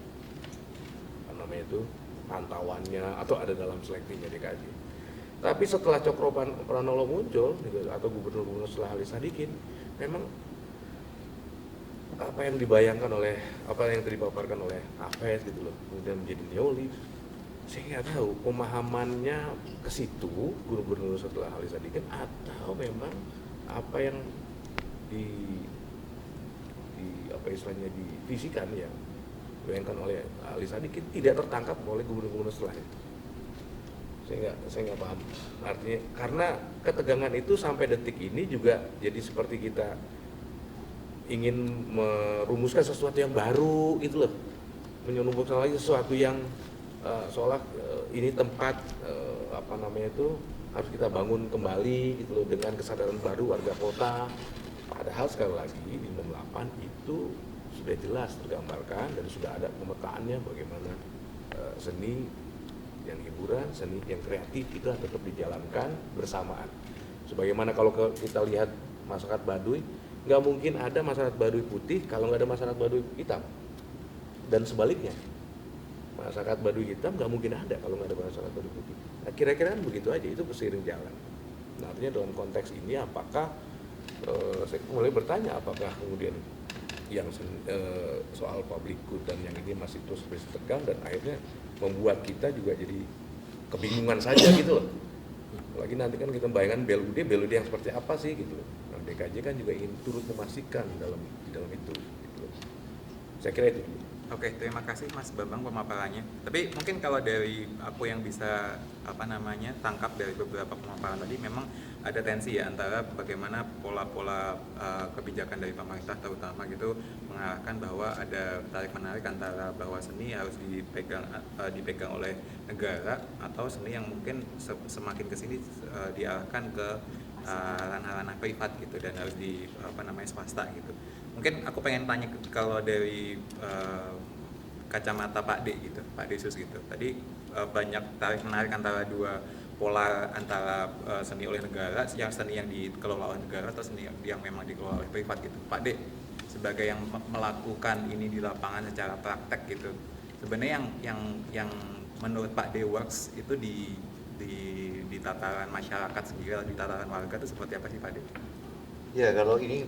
apa namanya itu pantauannya atau ada dalam seleksinya DKJ. Tapi setelah Cokro Pranolo muncul atau gubernur-gubernur setelah Ali Sadikin, memang apa yang dibayangkan oleh apa yang dipaparkan oleh Hafiz gitu loh, kemudian menjadi neolib, saya nggak tahu pemahamannya ke situ gubernur setelah Ali Sadikin, atau memang apa yang di apa istilahnya divisikan ya dibayangkan oleh Ali Sadikin tidak tertangkap oleh gubernur-gubernur setelahnya. Saya nggak paham artinya, karena ketegangan itu sampai detik ini juga jadi seperti kita ingin merumuskan sesuatu yang baru gitu loh, menyelubungkan lagi sesuatu yang seolah ini tempat apa namanya itu harus kita bangun kembali gitu loh dengan kesadaran baru warga kota. Padahal sekali lagi di 68 itu sudah jelas tergambarkan dan sudah ada pemetaannya bagaimana seni yang hiburan, seni yang kreatif itu tetap dijalankan bersamaan. Sebagaimana kalau kita lihat masyarakat Baduy, nggak mungkin ada masyarakat Baduy putih kalau nggak ada masyarakat Baduy hitam, dan sebaliknya masyarakat Baduy hitam nggak mungkin ada kalau nggak ada masyarakat Baduy putih. Nah, kira-kira kan begitu aja, itu seiring jalan. Nah, artinya dalam konteks ini apakah saya mulai bertanya apakah kemudian yang soal public good dan yang ini masih terus tegang dan akhirnya membuat kita juga jadi kebingungan saja gitu loh. Lagi nanti kan kita bayangkan BLUD yang seperti apa sih gitu loh. Nah, DKJ kan juga ingin turut memastikan di dalam itu gitu loh. Saya kira itu dulu. Oke, terima kasih Mas Bambang pemaparannya. Tapi mungkin kalau dari aku yang bisa tangkap dari beberapa pemaparan tadi, memang ada tensi ya antara bagaimana pola-pola kebijakan dari pemerintah terutama gitu mengarahkan bahwa ada tarik menarik antara bahwa seni harus dipegang oleh negara atau seni yang mungkin semakin kesini diarahkan ke ranah-ranah privat gitu dan harus di swasta gitu. Mungkin aku pengen tanya kalau dari kacamata Pak D gitu, Pak Desus gitu. Tadi banyak tarik menarik antara dua pola antara seni oleh negara, yang seni yang dikelola oleh negara atau seni yang memang dikelola oleh privat gitu. Pak D sebagai yang melakukan ini di lapangan secara praktek gitu. Sebenarnya yang menurut Pak D works itu di tataran masyarakat sendiri, di tataran warga itu seperti apa sih Pak D? Ya, kalau ini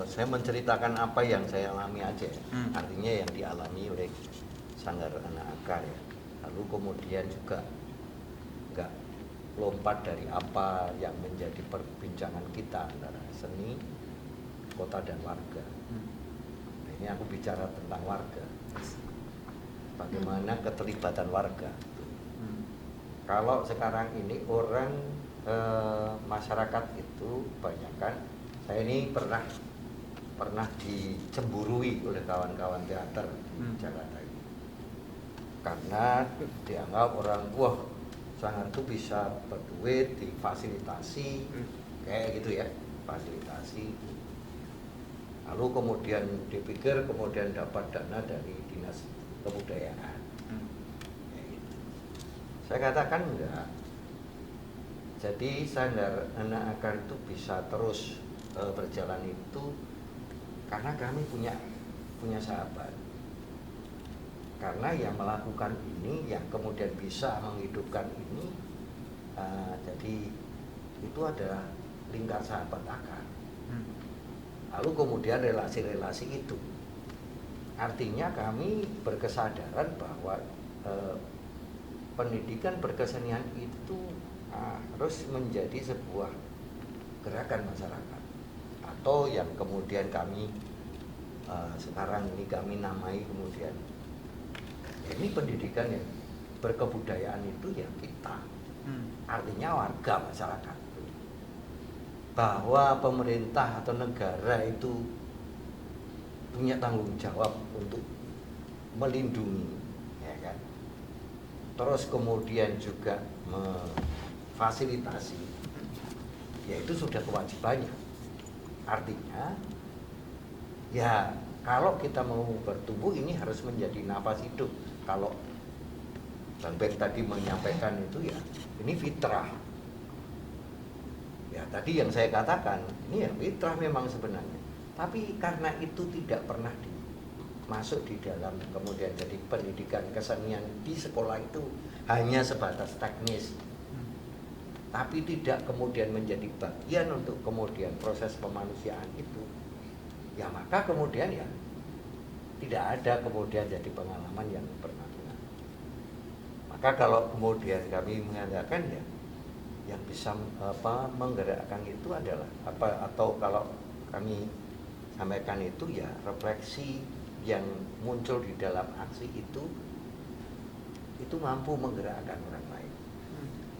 saya menceritakan apa yang saya alami aja ya. Artinya yang dialami oleh Sanggar Anak Akar ya. Lalu kemudian juga nggak lompat dari apa yang menjadi perbincangan kita antara seni, kota dan warga. Nah, ini aku bicara tentang warga. Bagaimana keterlibatan warga. kalau sekarang ini orang masyarakat itu kebanyakan, saya ini pernah dicemburui oleh kawan-kawan teater di Jakarta ini, karena dianggap orang wah sangat tuh bisa berduit, difasilitasi kayak gitu ya, fasilitasi. Lalu kemudian dipikir kemudian dapat dana dari dinas kebudayaan. Kayak gitu. Saya katakan enggak. Jadi standar anak akar itu bisa terus berjalan itu karena kami punya sahabat. Karena yang melakukan ini, yang kemudian bisa menghidupkan ini, jadi itu adalah lingkar sahabat akar. Lalu kemudian relasi-relasi itu, artinya kami berkesadaran bahwa pendidikan berkesenian itu harus menjadi sebuah gerakan masyarakat, atau yang kemudian kami sekarang ini kami namai kemudian ini pendidikan yang berkebudayaan itu ya kita, artinya warga masyarakat, bahwa pemerintah atau negara itu punya tanggung jawab untuk melindungi, ya kan? Terus kemudian juga memfasilitasi, ya itu sudah kewajibannya. Artinya, ya kalau kita mau bertumbuh ini harus menjadi nafas hidup. Kalau Bang Ben tadi menyampaikan itu ya, ini fitrah. Ya tadi yang saya katakan, ini ya fitrah memang sebenarnya. Tapi karena itu tidak pernah masuk di dalam kemudian jadi pendidikan kesenian di sekolah itu hanya sebatas teknis. Tapi tidak kemudian menjadi bagian untuk kemudian proses kemanusiaan itu. Ya maka kemudian ya tidak ada kemudian jadi pengalaman yang bermakna. Maka kalau kemudian kami mengatakan ya yang bisa menggerakkan itu adalah atau kalau kami sampaikan itu ya refleksi yang muncul di dalam aksi itu mampu menggerakkan orang lain.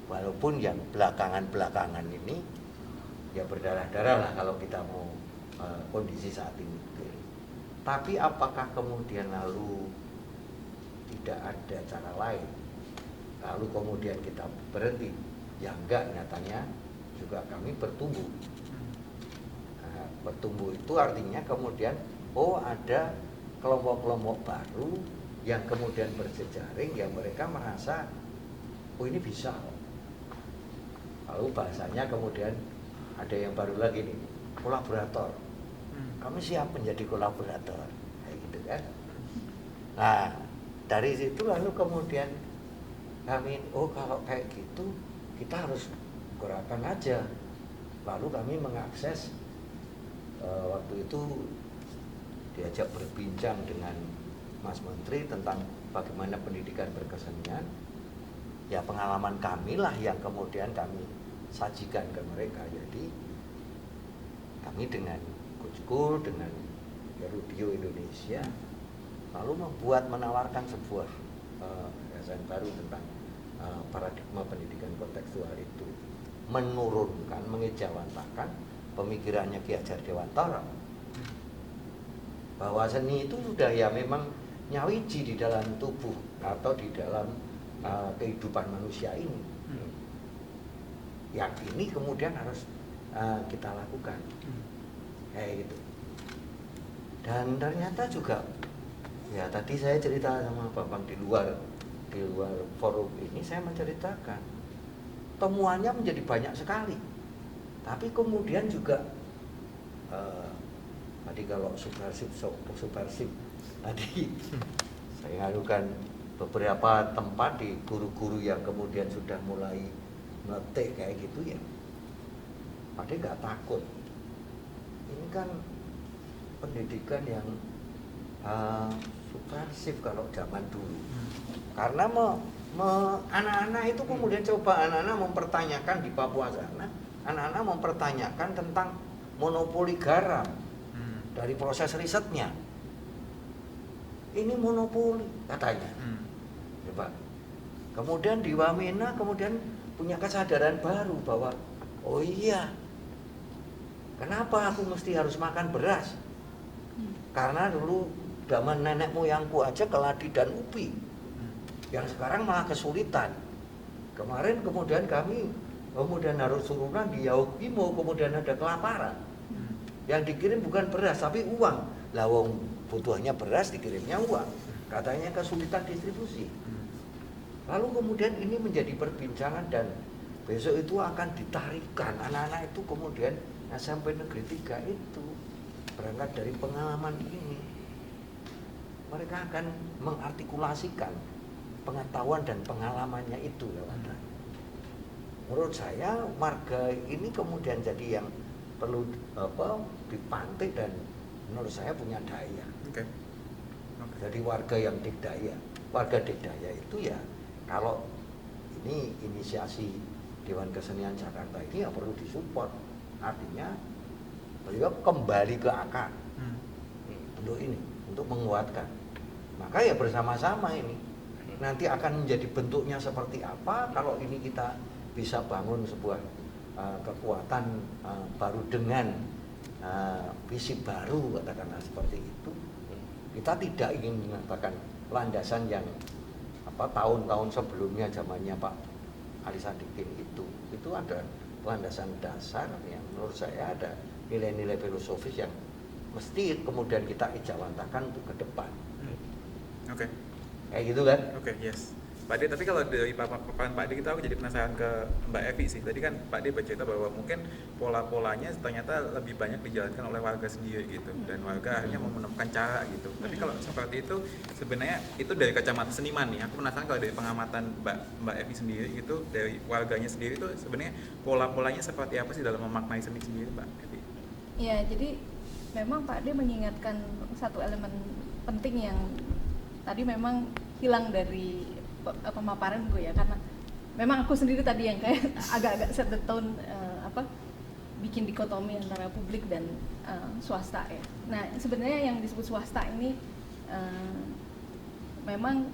Walaupun yang belakangan ini ya berdarah-darah lah kalau kita mau kondisi saat ini. Tapi apakah kemudian lalu tidak ada cara lain, lalu kemudian kita berhenti? Ya enggak, nyatanya juga kami bertumbuh. Nah, bertumbuh itu artinya kemudian ada kelompok-kelompok baru yang kemudian berjejaring, yang mereka merasa ini bisa. Lalu bahasanya kemudian ada yang baru lagi nih, kolaborator. Kami siap menjadi kolaborator, kayak gitu kan. Nah dari situ lalu kemudian kami kalau kayak gitu kita harus gerakan aja. Lalu kami mengakses waktu itu diajak berbincang dengan Mas Menteri tentang bagaimana pendidikan berkesenian. Ya pengalaman kami lah yang kemudian kami sajikan ke mereka. Jadi kami dengan Coach Cool, dengan Rudio Indonesia lalu menawarkan sebuah gagasan baru tentang paradigma pendidikan kontekstual itu, menurunkan, mengejawantakan pemikirannya Ki Hajar Dewantara bahwa seni itu sudah ya memang nyawiji di dalam tubuh atau di dalam kehidupan manusia ini. Yang ini kemudian harus kita lakukan kayak gitu. Dan ternyata juga ya tadi saya cerita sama Bambang di luar forum ini, saya menceritakan temuannya menjadi banyak sekali. Tapi kemudian juga tadi kalau subversif tadi saya ngadukan beberapa tempat di guru-guru yang kemudian sudah mulai ngetik kayak gitu ya. Padahal nggak takut. Ini kan pendidikan yang subversif kalau zaman dulu. Karena anak-anak itu kemudian coba anak-anak mempertanyakan di Papua sana, anak-anak mempertanyakan tentang monopoli garam dari proses risetnya. Ini monopoli katanya. Coba. Kemudian di Wamena kemudian punya kesadaran baru bahwa oh iya, kenapa aku mesti harus makan beras? Karena dulu zaman nenek moyangku aja keladi dan ubi, yang sekarang malah kesulitan. Kemarin kemudian kami kemudian harus turunan di Yaukimo, kemudian ada kelaparan. Yang dikirim bukan beras tapi uang. Lah wong butuhnya beras dikirimnya uang. Katanya kesulitan distribusi. Lalu kemudian ini menjadi perbincangan dan besok itu akan ditarikan anak-anak itu kemudian SMP Negeri 3 itu berangkat dari pengalaman ini. Mereka akan mengartikulasikan pengetahuan dan pengalamannya itu lewat tari. Menurut saya warga ini kemudian jadi yang perlu dipantik dan menurut saya punya daya. Oke. Jadi warga yang dikdaya, warga dikdaya itu ya kalau ini inisiasi Dewan Kesenian Jakarta ini ya perlu disupport. Artinya beliau kembali ke akar untuk ini, untuk menguatkan. Maka ya bersama-sama ini nanti akan menjadi bentuknya seperti apa kalau ini kita bisa bangun sebuah kekuatan baru dengan visi baru, katakanlah seperti itu. Kita tidak ingin mengatakan landasan yang tahun-tahun sebelumnya zamannya Pak Ali Sadikin itu ada landasan dasar yang menurut saya ada nilai-nilai filosofis yang mesti kemudian kita ijawantahkan untuk ke depan. Oke. Kayak gitu kan? Oke, yes. Pak De, tapi kalau dari paparan Pak De kita aku jadi penasaran ke Mbak Evi sih. Tadi kan Pak De bercerita bahwa mungkin pola-polanya ternyata lebih banyak dijalankan oleh warga sendiri gitu, dan warga akhirnya mau menemukan cara gitu. Tapi kalau seperti itu sebenarnya itu dari kacamata seniman nih. Aku penasaran kalau dari pengamatan Mbak Evi sendiri gitu, dari warganya sendiri itu sebenarnya pola-polanya seperti apa sih dalam memaknai seni sendiri, Mbak Evi? Ya, jadi memang Pak De mengingatkan satu elemen penting yang tadi memang hilang dari pemaparan gue ya, karena memang aku sendiri tadi yang kayak agak-agak set the tone bikin dikotomi antara publik dan swasta ya. Nah sebenarnya yang disebut swasta ini memang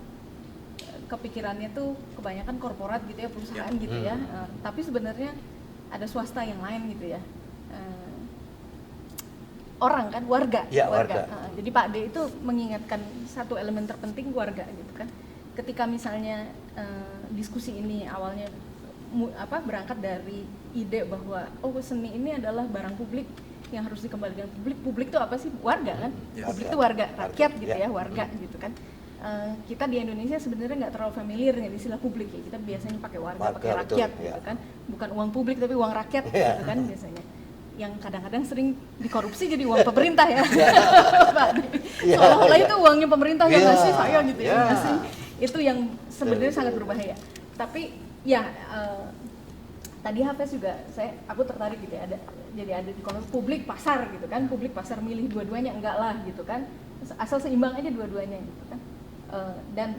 kepikirannya tuh kebanyakan korporat gitu ya, perusahaan gitu ya, tapi sebenarnya ada swasta yang lain gitu ya, orang kan, warga Ya, warga. Jadi Pak D itu mengingatkan satu elemen terpenting, warga gitu kan. Ketika misalnya diskusi ini awalnya berangkat dari ide bahwa seni ini adalah barang publik yang harus dikembalikan publik. Publik itu apa sih? Warga kan? Yes. Publik itu warga, rakyat gitu Ya. ya, warga gitu kan. Kita di Indonesia sebenarnya nggak terlalu familiar dengan istilah publik ya. Kita biasanya pakai warga, pakai Betul, rakyat ya. gitu kan. Bukan uang publik tapi uang rakyat Ya. gitu kan biasanya. Yang kadang-kadang sering dikorupsi jadi uang pemerintah ya. Pak D. Ya, Seolah-olah ya. itu uangnya pemerintah yang Ya. ngasih saya gitu ya, Ya. ngasih. Itu yang sebenarnya Betul. sangat berbahaya. Tapi ya tadi Hafiz juga aku tertarik gitu ya, jadi ada di kolom publik pasar gitu kan, publik pasar milih dua-duanya, enggak lah gitu kan, asal seimbang aja dua-duanya gitu kan. Dan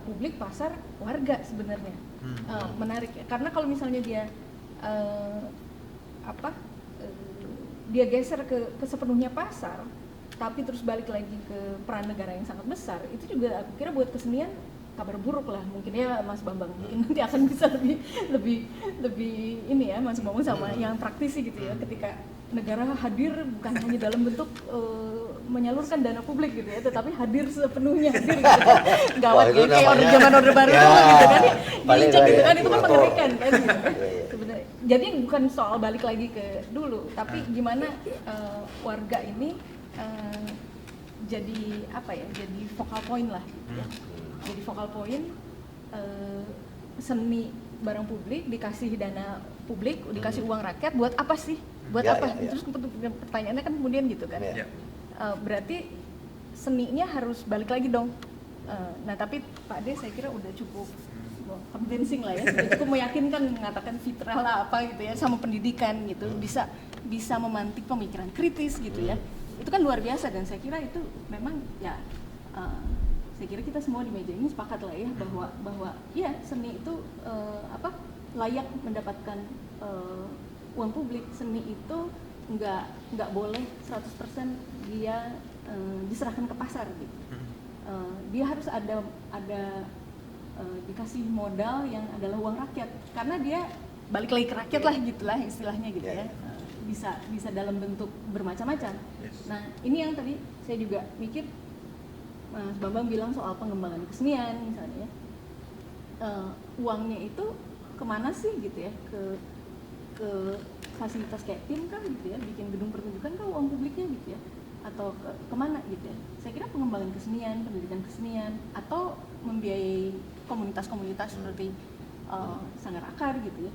publik pasar warga sebenarnya menarik ya, karena kalau misalnya dia dia geser ke sepenuhnya pasar tapi terus balik lagi ke peran negara yang sangat besar, itu juga aku kira buat kesenian kabar buruk lah mungkin ya Mas Bambang, mungkin nanti akan bisa lebih ini ya Mas Bambang sama yang praktisi gitu ya, ketika negara hadir bukan hanya dalam bentuk menyalurkan dana publik gitu ya, tetapi hadir sepenuhnya hadir gitu kan. Gawat Wah, itu ya, kayak namanya- zaman Orde Baru Ya, dulu gitu kan, paling diinjak gitu kayak kan, itu kan Soeharto. mengerikan kan gitu kan. Iya, iya. Sebenarnya jadi bukan soal balik lagi ke dulu, tapi gimana warga ini jadi jadi focal point lah gitu ya. Jadi focal point, seni barang publik dikasih dana publik, dikasih uang rakyat buat apa sih? Buat Ya, apa? ya, ya. Terus pertanyaannya kan kemudian gitu kan. Ya. Berarti seninya harus balik lagi dong. Nah tapi Pak D saya kira udah cukup convincing lah ya, sudah cukup meyakinkan, mengatakan fitrah lah apa gitu ya, sama pendidikan gitu, bisa memantik pemikiran kritis gitu ya. Itu kan luar biasa, dan saya kira itu memang ya saya kira kita semua di meja ini sepakat lah ya bahwa ya seni itu layak mendapatkan uang publik. Seni itu nggak boleh 100% dia diserahkan ke pasar gitu. Dia harus ada dikasih modal yang adalah uang rakyat, karena dia balik lagi ke rakyat lah gitulah istilahnya gitu ya. Bisa dalam bentuk bermacam-macam. Nah ini yang tadi saya juga mikir, Mas Bambang bilang soal pengembangan kesenian misalnya ya. Uangnya itu kemana sih gitu ya, ke fasilitas kayak tim kan gitu ya, bikin gedung pertunjukan kan uang publiknya gitu ya, atau kemana gitu ya. Saya kira pengembangan kesenian, pendidikan kesenian, atau membiayai komunitas-komunitas seperti Sanggar Akar gitu ya,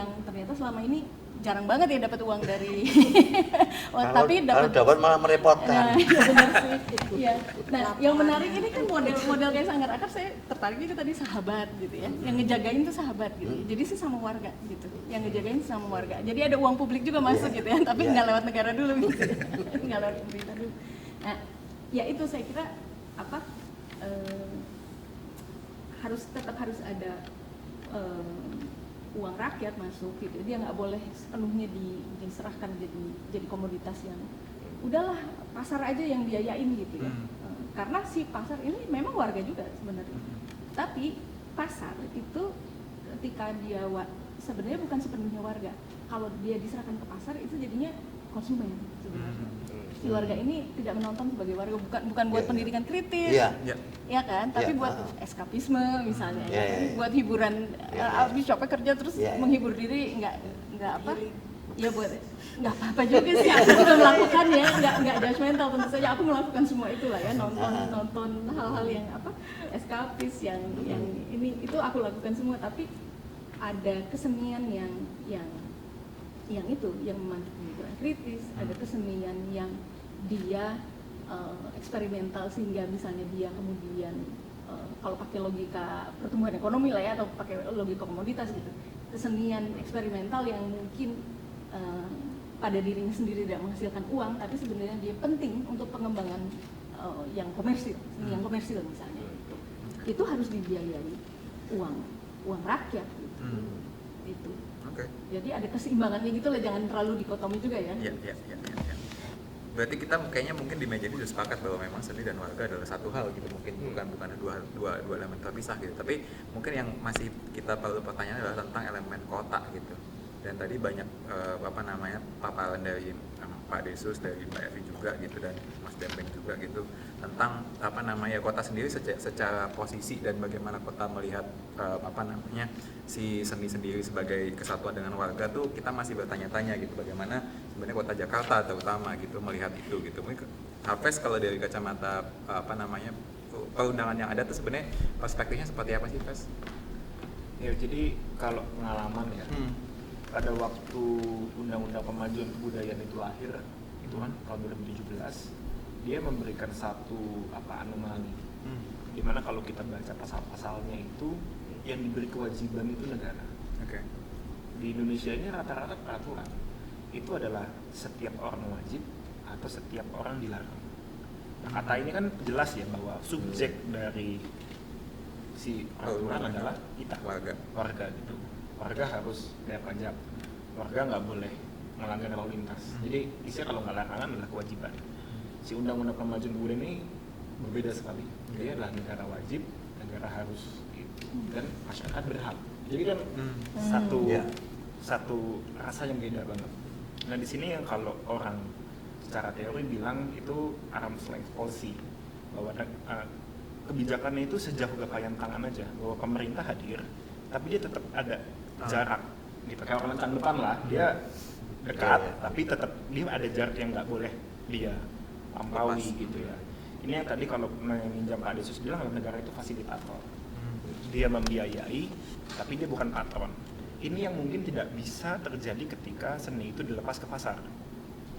yang ternyata selama ini jarang banget ya dapat uang dari tapi dapat malah merepotkan. Nah, ya benar sih. Iya. Nah, yang menarik ini kan model kayak Sanggar Akar, saya tertarik itu tadi sahabat gitu ya. Yang ngejagain tuh sahabat gitu. Jadi sih sama warga gitu. Yang ngejagain sama warga. Jadi ada uang publik juga masuk gitu ya, tapi nggak lewat negara dulu gitu. Nggak lewat pemerintah dulu. Nah, ya itu saya kira tetap harus ada uang rakyat masuk gitu. Dia nggak boleh sepenuhnya diserahkan jadi komoditas yang udahlah pasar aja yang biayain gitu ya. Karena si pasar ini memang warga juga sebenarnya. Tapi pasar itu ketika dia sebenarnya bukan sepenuhnya warga. Kalau dia diserahkan ke pasar itu jadinya konsumen sebenarnya. Si warga ini tidak menonton sebagai warga, bukan buat pendidikan kritis, ya kan, tapi buat eskapisme misalnya, buat hiburan, habis capek kerja terus menghibur diri, nggak apa, ya buat nggak apa-apa juga sih, aku juga melakukan ya, nggak judgmental, tentu saja aku melakukan semua itulah ya, nonton hal-hal yang apa, eskapis, yang ini itu aku lakukan semua, tapi ada kesenian yang itu yang memantik pemikiran kritis, ada kesenian yang dia eksperimental sehingga misalnya dia kemudian kalau pakai logika pertumbuhan ekonomi lah ya, atau pakai logika komoditas gitu, kesenian eksperimental yang mungkin pada dirinya sendiri tidak menghasilkan uang, tapi sebenarnya dia penting untuk pengembangan yang komersil, seni yang komersil misalnya, itu harus dibiayai uang rakyat gitu. Itu. Jadi ada keseimbangannya gitu lah, jangan terlalu dikotomi juga ya. Iya. Berarti kita kayaknya mungkin di meja ini sudah sepakat bahwa memang seni dan warga adalah satu hal gitu, mungkin bukan dua elemen terpisah gitu. Tapi mungkin yang masih kita perlu pertanyaan adalah tentang elemen kota gitu. Dan tadi banyak paparan dari Pak Desus, dari Mbak Evi juga gitu, dan Mas Dempeng juga gitu, tentang kota sendiri secara posisi dan bagaimana kota melihat si seni sendiri sebagai kesatuan dengan warga tuh, kita masih bertanya-tanya gitu, bagaimana sebenarnya kota Jakarta terutama gitu melihat itu gitu. Mungkin Hafiz kalau dari kacamata perundangan yang ada tuh sebenarnya perspektifnya seperti apa sih, Hafiz? Ya, jadi kalau pengalaman ya, pada waktu Undang-Undang Pemajuan Kebudayaan itu lahir, itu kan tahun 2017, dia memberikan satu anomali, dimana kalau kita baca pasal-pasalnya itu yang diberi kewajiban itu negara. Di Indonesia ini rata-rata peraturan itu adalah setiap orang wajib atau setiap orang dilarang. Nah, kata ini kan jelas ya bahwa subjek dari si peraturan adalah kita, warga gitu. Warga harus bayar pajak, warga nggak boleh melanggar lalu lintas. Jadi isinya kalau nggak larangan adalah kewajiban. Si Undang-Undang Pemajuan Kebudayaan ini berbeda sekali. Dia adalah negara wajib, negara harus, dan masyarakat berhak. Jadi kan satu rasa yang beda banget. Nah di sini yang kalau orang secara teori bilang itu arm's length policy, bahwa kebijakannya itu sejauh gapaian tangan aja, bahwa pemerintah hadir, tapi dia tetap ada jarak gitu, kayak orang lencang depan lah, dia dekat, tapi tetap dia ada jarak yang nggak boleh dia lampaui gitu ya. Ini yang tadi kalau meminjam Pak Desus bilang, negara itu fasilitator, dia membiayai, tapi dia bukan patron. Ini yang mungkin tidak bisa terjadi ketika seni itu dilepas ke pasar.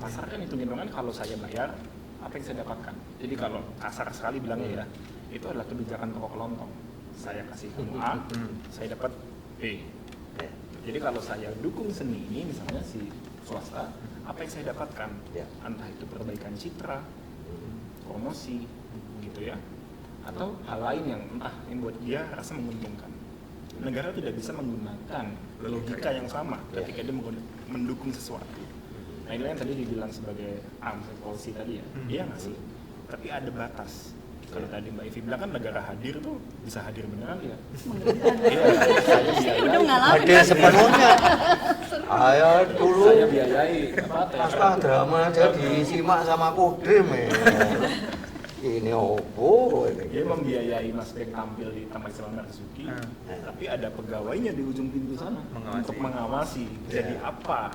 Pasar kan hitung-hitungan, kalau saya bayar, apa yang saya dapatkan. Jadi kalau kasar sekali bilangnya ya, itu adalah kebijakan toko kelontong. Saya kasih kamu A, saya dapat B. Jadi kalau saya dukung seni ini, misalnya si swasta, apa yang saya dapatkan? Entah itu perbaikan citra, promosi, gitu ya, atau hal lain yang entah yang buat dia rasa menguntungkan. Negara tidak bisa menggunakan logika yang sama ketika dia mendukung sesuatu. Nah ini yang tadi dibilang sebagai arm's length policy tadi ya, dia ngasih, tapi ada batas Kalau tadi Mbak Ivi bilang kan negara hadir tuh bisa hadir beneran ya. Mengerikan. Iya, saya Saya udah biayai. ngalamin. Hadir sepenuhnya. Ayo dulu Saya biayai naskah drama aja disimak sama Kudrim ya. Ini opo ini? Dia membiayai Mas Bek tampil di Taman Ismail Marzuki, tapi ada pegawainya di ujung pintu sana Mengawasi. untuk mengawasi. Jadi Ya. apa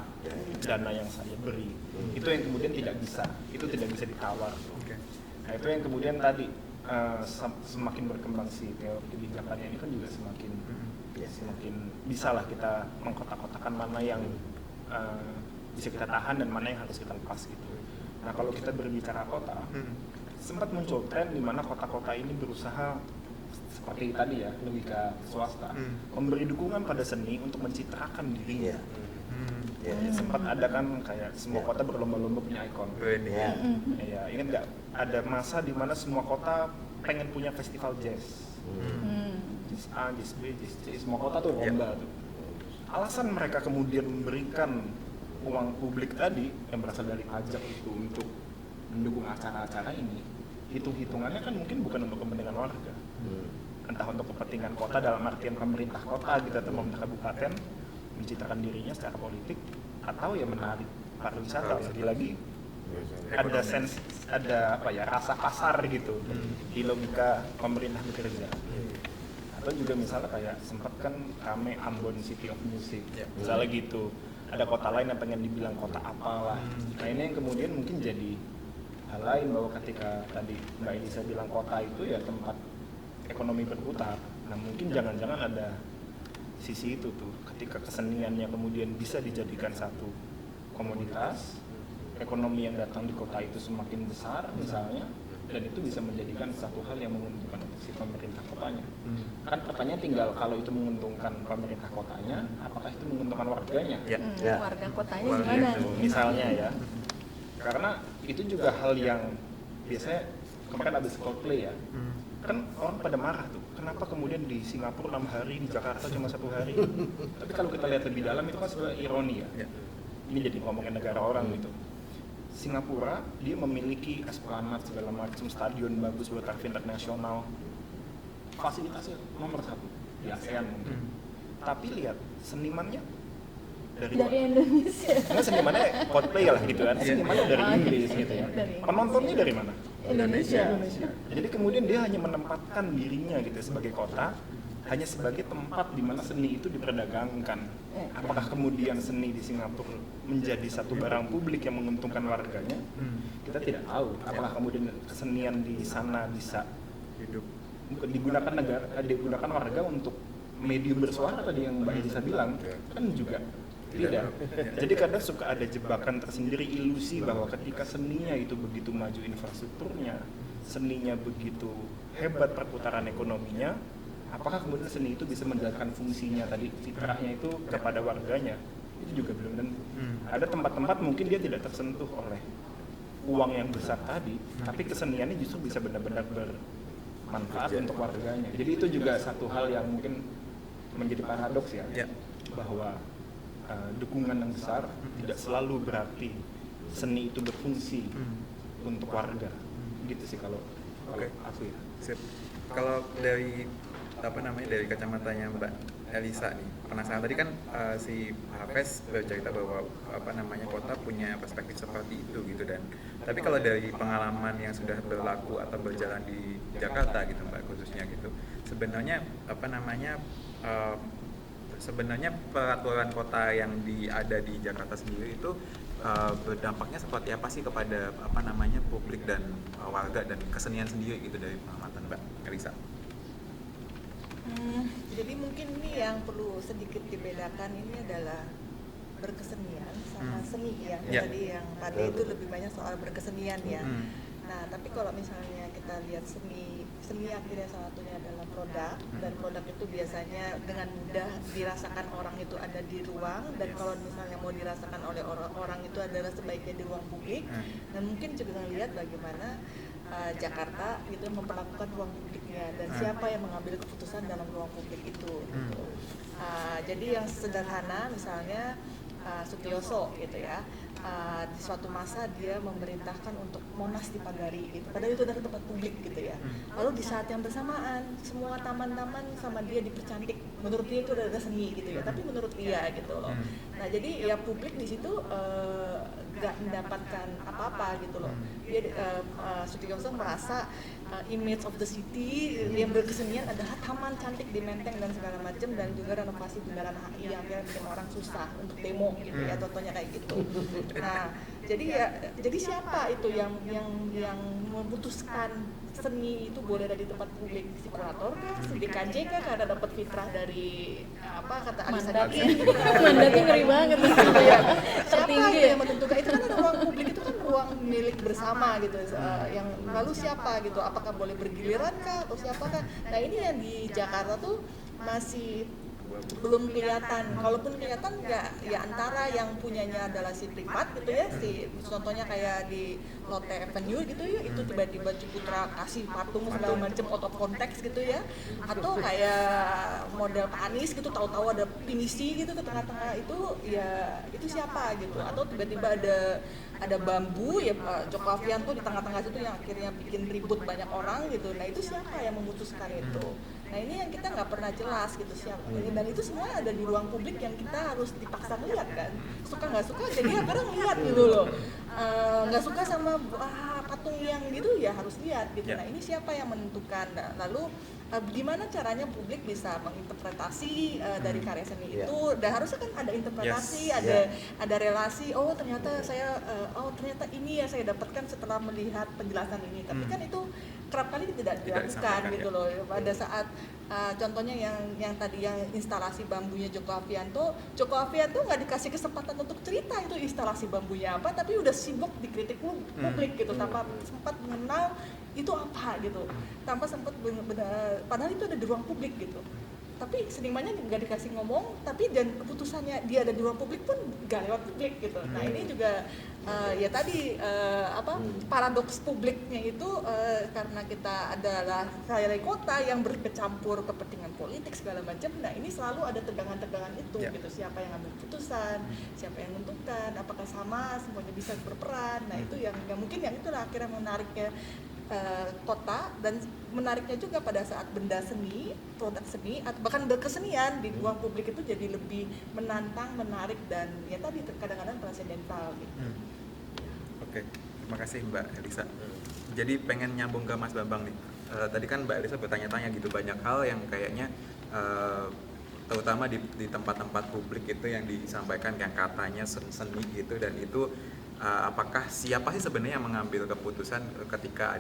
dana yang saya beri? Itu yang kemudian tidak bisa, itu tidak bisa ditawar. Oke. Nah itu yang kemudian tadi semakin berkembang si teori kebijakannya ini kan juga semakin Ya. semakin bisalah kita mengkotak-kotakan mana yang bisa kita tahan dan mana yang harus kita lepas gitu. Nah kalau kita berbicara kota, sempat muncul tren di mana kota-kota ini berusaha seperti tadi ya logika swasta memberi dukungan pada seni untuk mencitrakan dirinya. Ya. Sempat ada kan kayak semua kota berlomba-lomba punya ikon. Ya. Ya, ingat nggak ada masa di mana semua kota pengen punya festival jazz. Jazz A, Jazz B, Jazz C, semua kota tuh lomba tuh. Alasan mereka kemudian memberikan uang publik tadi yang berasal dari pajak itu untuk mendukung acara-acara ini, hitung-hitungannya kan mungkin bukan untuk kepentingan warga. Entah untuk kepentingan kota dalam artian pemerintah kota gitu atau pemerintah kabupaten menciptakan dirinya secara politik, atau ya menarik pariwisata. Lagi-lagi ada ada apa ya rasa pasar gitu di logika pemerintah bekerja. Atau juga misalnya kayak sempat kan rame Ambon City of Music, misalnya gitu. Ada kota lain yang pengen dibilang kota apalah. Nah ini yang kemudian mungkin jadi hal lain bahwa ketika tadi Mbak Elisa bilang kota itu ya tempat ekonomi berputar. Nah mungkin jangan-jangan ada sisi itu tuh ketika keseniannya kemudian bisa dijadikan satu komoditas, ekonomi yang datang di kota itu semakin besar misalnya, dan itu bisa menjadikan satu hal yang menguntungkan untuk si pemerintah kotanya. Kan pertanyaan tinggal kalau itu menguntungkan pemerintah kotanya, apakah itu menguntungkan warganya? Ya. Ya. Warga kotanya Warga gimana? Gitu, misalnya ya. Karena itu juga hal yang biasanya kemarin habis Coldplay ya. Kan orang pada marah tuh. Kenapa kemudian di Singapura 6 hari, di Jakarta cuma 1 hari? Tapi kalau kita lihat lebih dalam itu kan sebenarnya ironi ya. Ya. Ini jadi ngomongin negara orang gitu. Singapura dia memiliki esplanade segala macam, stadion bagus buat tarif internasional, fasilitasnya nomor 1 di ASEAN mungkin. Tapi lihat senimannya dari Indonesia. Karena senimannya Coldplay lah gitu kan, senimannya dari Inggris gitu ya. Penontonnya dari mana? Indonesia. Jadi kemudian dia hanya menempatkan dirinya gitu sebagai kota, hanya sebagai tempat di mana seni itu diperdagangkan. Apakah kemudian seni di Singapura menjadi satu barang publik yang menguntungkan warganya? Kita tidak tahu. Apakah kemudian kesenian di sana bisa Hidup. digunakan warga untuk medium bersuara tadi yang Mbak Elisa bilang? Kan juga tidak. Jadi kadang suka ada jebakan tersendiri, ilusi bahwa ketika seninya itu begitu maju infrastrukturnya, seninya begitu hebat perputaran ekonominya, apakah kemudian seni itu bisa menjalankan fungsinya tadi, fitrahnya itu kepada warganya? Itu juga belum tentu. Ada tempat-tempat mungkin dia tidak tersentuh oleh uang yang besar tadi, tapi keseniannya justru bisa benar-benar bermanfaat untuk warganya. Jadi itu juga satu hal yang mungkin menjadi paradoks ya, bahwa dukungan yang besar tidak selalu berarti seni itu berfungsi untuk warga. Gitu sih kalau Oke. aku ya. Sip. Kalau dari dari kacamatanya Mbak Elisa nih, penasaran tadi kan si Hafez bercerita bahwa kota punya perspektif seperti itu gitu, dan tapi kalau dari pengalaman yang sudah berlaku atau berjalan di Jakarta gitu Mbak khususnya gitu, sebenarnya sebenarnya peraturan kota yang ada di Jakarta sendiri itu berdampaknya seperti apa sih kepada publik dan warga dan kesenian sendiri gitu dari pengamatan Mbak Elisa? Jadi mungkin ini yang perlu sedikit dibedakan, ini adalah berkesenian sama seni ya. Tadi itu lebih banyak soal berkesenian ya. Nah, tapi kalau misalnya kita lihat seni akhirnya salah satunya adalah produk, dan produk itu biasanya dengan mudah dirasakan orang itu ada di ruang, dan kalau misalnya mau dirasakan oleh orang itu adalah sebaiknya di ruang publik. Dan mungkin juga melihat bagaimana Jakarta gitu memperlakukan ruang publiknya dan siapa yang mengambil keputusan dalam ruang publik itu. Jadi yang sederhana misalnya Sutioso gitu ya, di suatu masa dia memerintahkan untuk Monas dipagari gitu. Padahal itu adalah tempat publik gitu ya. Lalu di saat yang bersamaan semua taman-taman sama dia dipercantik. Menurut dia itu adalah seni gitu ya. Tapi menurut dia gitu loh. Nah jadi ya publik di situ nggak mendapatkan apa-apa gitu loh. Dia Sutiyoso merasa image of the city yang berkesenian adalah taman cantik di Menteng dan segala macam, dan juga renovasi Bundaran HI yang bikin orang susah untuk demo gitu ya, contohnya kayak gitu. Nah jadi siapa itu yang memutuskan seni itu boleh ada di tempat publik? Si kurator kah, si DKJ kah, karena dapat fitrah dari apa kata Alisa Mandatnya, Dikin. mandatnya ngeri banget gitu ya. Siapa Tertinggi itu ya. yang menentukan? Itu kan ruang publik, itu kan ruang milik bersama gitu. Yang lalu siapa gitu? Apakah boleh bergiliran kah atau siapakah? Nah ini yang di Jakarta tuh masih belum kelihatan. Kalaupun kelihatan ya antara yang punyanya adalah si privat gitu ya, si contohnya kayak di Lotte Avenue gitu ya, itu tiba-tiba Ciputra kasih patung segala macam out of context gitu ya, atau kayak model Pak Anies gitu, tahu-tahu ada pinisi gitu ke tengah-tengah, itu ya itu siapa gitu, atau tiba-tiba ada bambu ya Pak Joko Avianto di tengah-tengah situ yang akhirnya bikin ribut banyak orang gitu. Nah itu siapa yang memutuskan itu? Nah ini yang kita nggak pernah jelas gitu siapa, dan itu semua ada di ruang publik yang kita harus dipaksa melihat kan, suka nggak suka jadi akhirnya lihat gitu loh. Nggak suka sama patung yang gitu ya harus lihat gitu. Nah ini siapa yang menentukan? Nah, lalu gimana caranya publik bisa menginterpretasi dari karya seni itu? Dan harusnya kan ada interpretasi, ada relasi. Oh ternyata ini ya saya dapatkan setelah melihat penjelasan ini. Tapi kan itu kerap kali tidak dilakukan gitu loh. Pada saat contohnya yang tadi yang instalasi bambunya Joko Avianto nggak dikasih kesempatan untuk cerita itu instalasi bambunya apa, tapi udah sibuk dikritik publik gitu tanpa sempat mengenal itu apa gitu, tanpa sempat padahal itu ada di ruang publik gitu. Tapi senimannya nggak dikasih ngomong, tapi dan keputusannya dia ada di ruang publik pun nggak lewat publik gitu. Nah ini juga ya tadi paradoks publiknya itu karena kita adalah balai kota yang berkecampur kepentingan politik segala macam. Nah ini selalu ada tegangan-tegangan itu gitu. Siapa yang ambil keputusan, siapa yang menentukan, apakah sama semuanya bisa berperan. Nah itu yang mungkin yang itulah akhirnya menariknya kota, dan menariknya juga pada saat benda seni, produk seni atau bahkan berkesenian di ruang publik itu jadi lebih menantang, menarik, dan ya tadi kadang-kadang transendental gitu. Oke, terima kasih Mbak Elisa. Jadi pengen nyambung ke Mas Bambang nih. Tadi kan Mbak Elisa bertanya-tanya gitu banyak hal yang kayaknya terutama di tempat-tempat publik itu yang disampaikan yang katanya seni gitu, dan itu apakah siapa sih sebenarnya yang mengambil keputusan ketika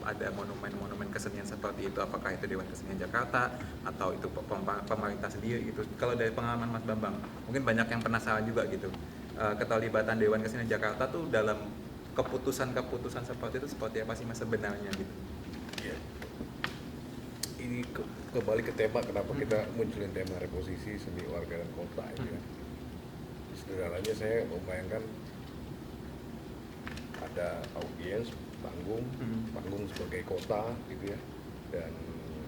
ada monumen-monumen kesenian seperti itu? Apakah itu Dewan Kesenian Jakarta atau itu pemerintah sendiri gitu? Kalau dari pengalaman Mas Bambang, mungkin banyak yang penasaran juga gitu. Keterlibatan Dewan Kesenian Jakarta tuh dalam keputusan-keputusan seperti itu seperti apa sih Mas sebenarnya gitu? Ya. Ini kembali ke tema kenapa kita munculin tema reposisi seni warga dan kota itu ya. Sederhananya saya membayangkan ada audiens, panggung sebagai kota gitu ya, dan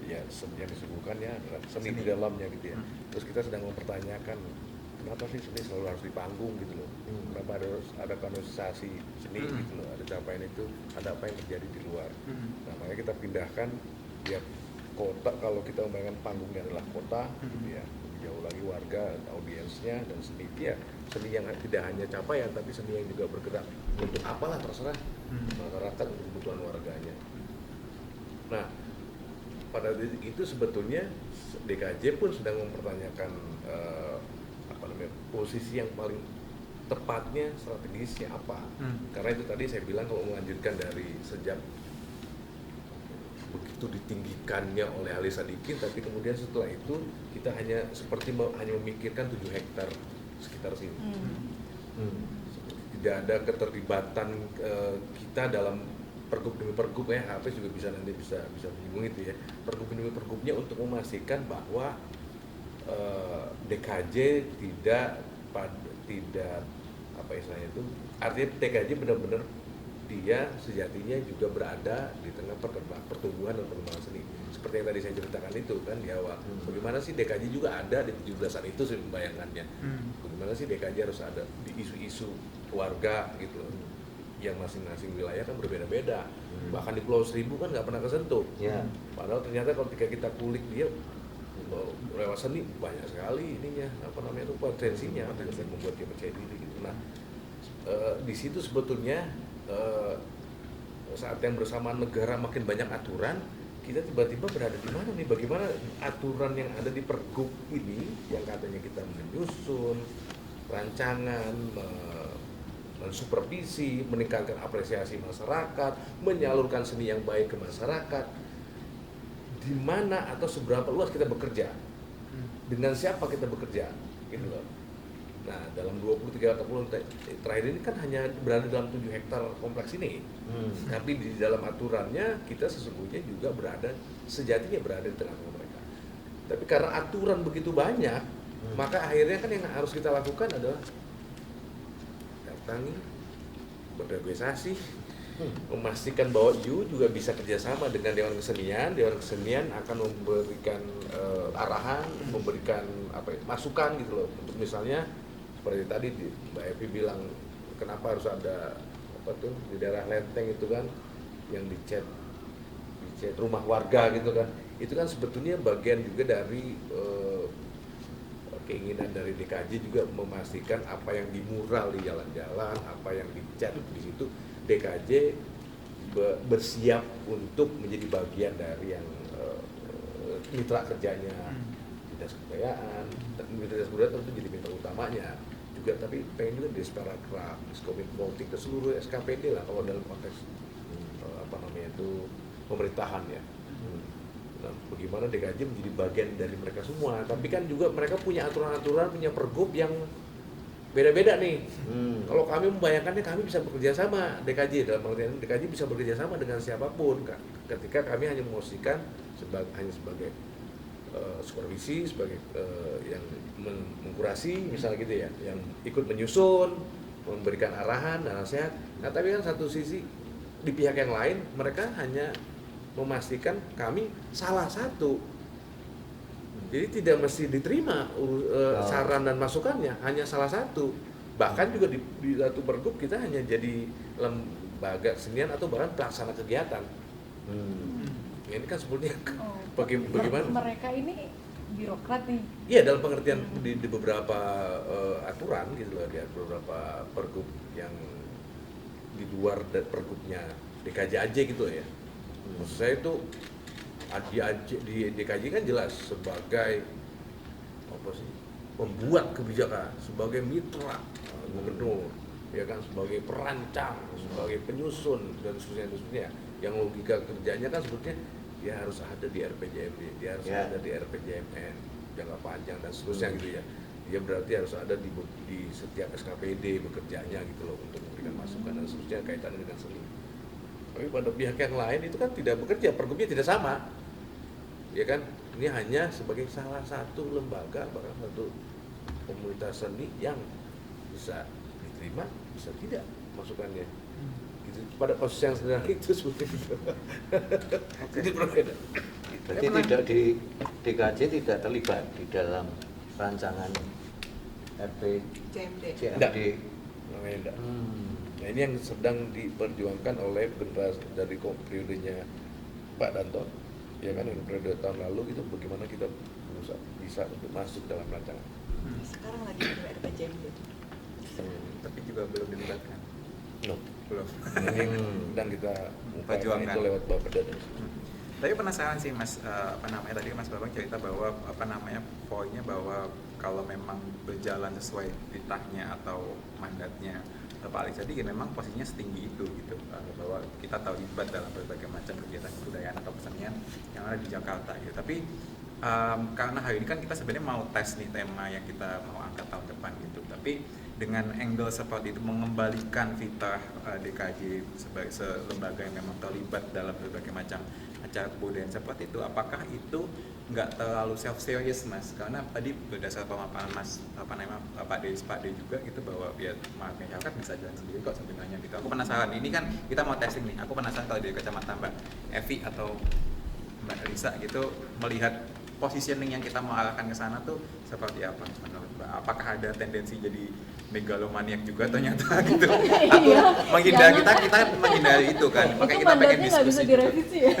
ya yang disuguhkan ya adalah seni di dalamnya gitu ya. Terus kita sedang mempertanyakan kenapa sih seni selalu harus di panggung gitu loh, kenapa harus ada kanalisasi seni gitu loh, ada capaian itu, ada apa yang terjadi di luar. Nah makanya kita pindahkan ya kota, kalau kita membayangkan panggungnya adalah kota gitu ya, jauh lagi warga, audiensnya, dan seni ya seni yang tidak hanya capaian tapi seni yang juga bergerak untuk apalah terserah masyarakat, untuk kebutuhan warganya. Nah pada titik itu sebetulnya DKJ pun sedang mempertanyakan posisi yang paling tepatnya strategisnya apa. Karena itu tadi saya bilang kalau melanjutkan dari sejak begitu ditinggikannya oleh Alisa Dikin, tapi kemudian setelah itu kita hanya seperti hanya memikirkan 7 hektar sekitar sini. Tidak ada keterlibatan kita dalam pergub demi pergub ya, HP juga bisa nanti bisa menyinggung itu ya, pergub demi pergubnya untuk memastikan bahwa DKJ tidak apa istilahnya itu, artinya DKJ benar-benar dia sejatinya juga berada di tengah pertumbuhan dan perkembangan seni. Seperti yang tadi saya ceritakan itu kan di awal. Bagaimana sih DKJ juga ada di 17-an itu saya membayangkannya. Bagaimana sih DKJ harus ada di isu-isu keluarga gitu loh. Yang masing-masing wilayah kan berbeda-beda. Bahkan di Pulau Seribu kan nggak pernah kesentuh. Ya. Padahal ternyata kalau kita kulik dia lewat seni banyak sekali ininya itu potensinya yang membuat dia percaya diri gitu. Nah di situ sebetulnya saat yang bersamaan negara makin banyak aturan, kita tiba-tiba berada di mana nih? Bagaimana aturan yang ada di Pergub ini yang katanya kita menyusun rancangan, mensupervisi, meningkatkan apresiasi masyarakat, menyalurkan seni yang baik ke masyarakat, di mana atau seberapa luas kita bekerja, dengan siapa kita bekerja, gitu loh. Nah, dalam 23 tahun terakhir ini kan hanya berada dalam 7 hektar kompleks ini. Tapi di dalam aturannya kita sesungguhnya juga sejatinya berada di tengah-tengah mereka. Tapi karena aturan begitu banyak, maka akhirnya kan yang harus kita lakukan adalah datangi, bernegosiasi, memastikan bahwa you juga bisa kerjasama dengan Dewan Kesenian akan memberikan arahan, memberikan masukan gitu loh, untuk misalnya seperti tadi Mbak Evi bilang kenapa harus ada di daerah Lenteng itu kan yang dicat rumah warga gitu kan, itu kan sebetulnya bagian juga dari keinginan dari DKJ juga memastikan apa yang dimural di jalan-jalan, apa yang dicat di situ DKJ bersiap untuk menjadi bagian dari yang mitra kerjanya. Dinas Kebudayaan tentu jadi mitra utamanya juga, tapi pengen juga di Sparakraf, Diskomin Politik, ke seluruh SKPD lah kalau dalam konteks pemerintahan ya. Nah, bagaimana DKJ menjadi bagian dari mereka semua, tapi kan juga mereka punya aturan-aturan, punya pergub yang beda-beda nih. Kalau kami membayangkannya kami bisa bekerja sama DKJ, dalam artian DKJ bisa bekerja sama dengan siapapun ketika kami hanya memposisikan hanya sebagai supervisi, sebagai yang mengkurasi misalnya gitu ya, yang ikut menyusun, memberikan arahan dan nasihat. Nah, tapi kan satu sisi di pihak yang lain mereka hanya memastikan kami salah satu. Jadi tidak mesti diterima saran dan masukannya, hanya salah satu. Bahkan juga di satu pergub kita hanya jadi lembaga kesenian atau bahkan pelaksana kegiatan. Ini kan sebetulnya bagaimana? Mereka ini birokrat nih. Iya, dalam pengertian di beberapa aturan gitu loh, di beberapa pergub yang di luar pergubnya DKJ aja gitu ya. Maksud saya itu di DKJ kan jelas sebagai pembuat kebijakan, sebagai mitra gubernur, ya kan, sebagai perancang, sebagai penyusun dan seterusnya. Yang logika kerjanya kan sebetulnya dia harus ada di RPJMD, dia harus ada di RPJMN jangka panjang dan seterusnya gitu ya. Dia berarti harus ada di setiap SKPD bekerjanya gitu loh, untuk memberikan masukan dan seterusnya kaitannya dengan seni. Tapi pada pihak yang lain itu kan tidak bekerja, pergubnya tidak sama, ya kan. Ini hanya sebagai salah satu lembaga, bahkan satu komunitas seni yang bisa diterima, bisa tidak masukannya. Gitu. Pada posisi yang sederhana itu seperti itu. Jadi berbeda. Berarti tidak di DKJ tidak terlibat di dalam rancangan JMD. JMD. Namanya enggak. Nah, ini yang sedang diperjuangkan oleh generasi dari periodenya Pak Danton, ya kan, yang periode tahun lalu itu bagaimana kita bisa untuk masuk dalam rancangan. Sekarang lagi di RPJMD. Tapi juga belum dilibatkan. No. Belum. Ini sedang kita upayakan itu lewat Bapeda. Tapi penasaran sih Mas, tadi Mas Babang cerita bahwa poinnya bahwa kalau memang berjalan sesuai titahnya atau mandatnya Pak Alex tadi, ya memang posisinya setinggi itu gitu, bahwa kita terlibat dalam berbagai macam kegiatan kebudayaan atau kesenian yang ada di Jakarta gitu. Tapi karena hari ini kan kita sebenarnya mau tes nih tema yang kita mau angkat tahun depan gitu, tapi dengan angle seperti itu, mengembalikan fitrah DKJ sebagai lembaga yang memang terlibat dalam berbagai macam acara kebudayaan seperti itu, apakah itu nggak terlalu self serious Mas, karena tadi berdasar pemaparan Mas Pak De juga gitu bahwa ya masyarakat bisa jalan sendiri kok sebenarnya gitu. Aku penasaran, ini kan kita mau testing nih, aku penasaran kalau dari kacamata Mbak Evi atau Mbak Lisa gitu melihat positioning yang kita mau arahkan ke sana tuh seperti apa menurut Mbak? Apakah ada tendensi jadi megalomaniak juga ternyata gitu? Aku Iya, menghindari jangan. kita menghindari itu kan, Itu makanya kita pengen mandatnya nggak bisa diskusi. direvisi ya.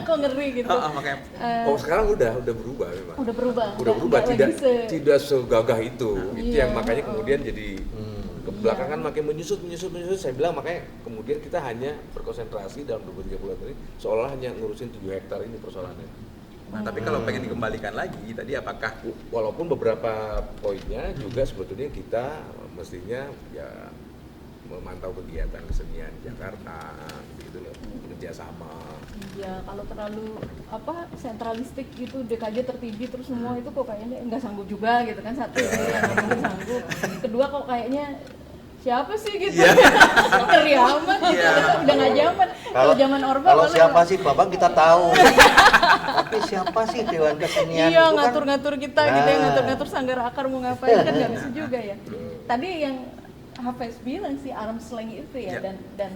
Kok ngeri gitu. Makanya Oh sekarang udah berubah memang. Udah berubah. Udah berubah, Nggak tidak lagi tidak segagah itu. Itu Iya, yang makanya kemudian jadi ke Iya. belakangan makin menyusut. Saya bilang makanya kemudian kita hanya berkonsentrasi dalam 2-3 bulan ini seolah hanya ngurusin 7 hektar ini persoalannya. Nah, tapi kalau pengen dikembalikan lagi, tadi apakah Walaupun beberapa poinnya juga sebetulnya kita mestinya ya memantau kegiatan kesenian Jakarta, gitu loh, kerjasama. Iya, kalau terlalu sentralistik gitu, DKJ tertinggi terus semua itu kok kayaknya nggak sanggup juga gitu kan, satu itu yang ngomongin sanggup, kedua kok kayaknya siapa sih gitu, ngeri amat gitu, udah nggak zaman. Kalau zaman Orba Kalau boleh siapa lah. sih Bapak kita tahu. Tapi siapa sih Dewan Kesenian? Iya, itu kan? ngatur-ngatur kita gitu ya, Nah. ngatur-ngatur sanggar akar mau ngapain kan nggak bisa juga ya. Tadi yang Hafiz bilang sih arm's length itu ya, Ya. dan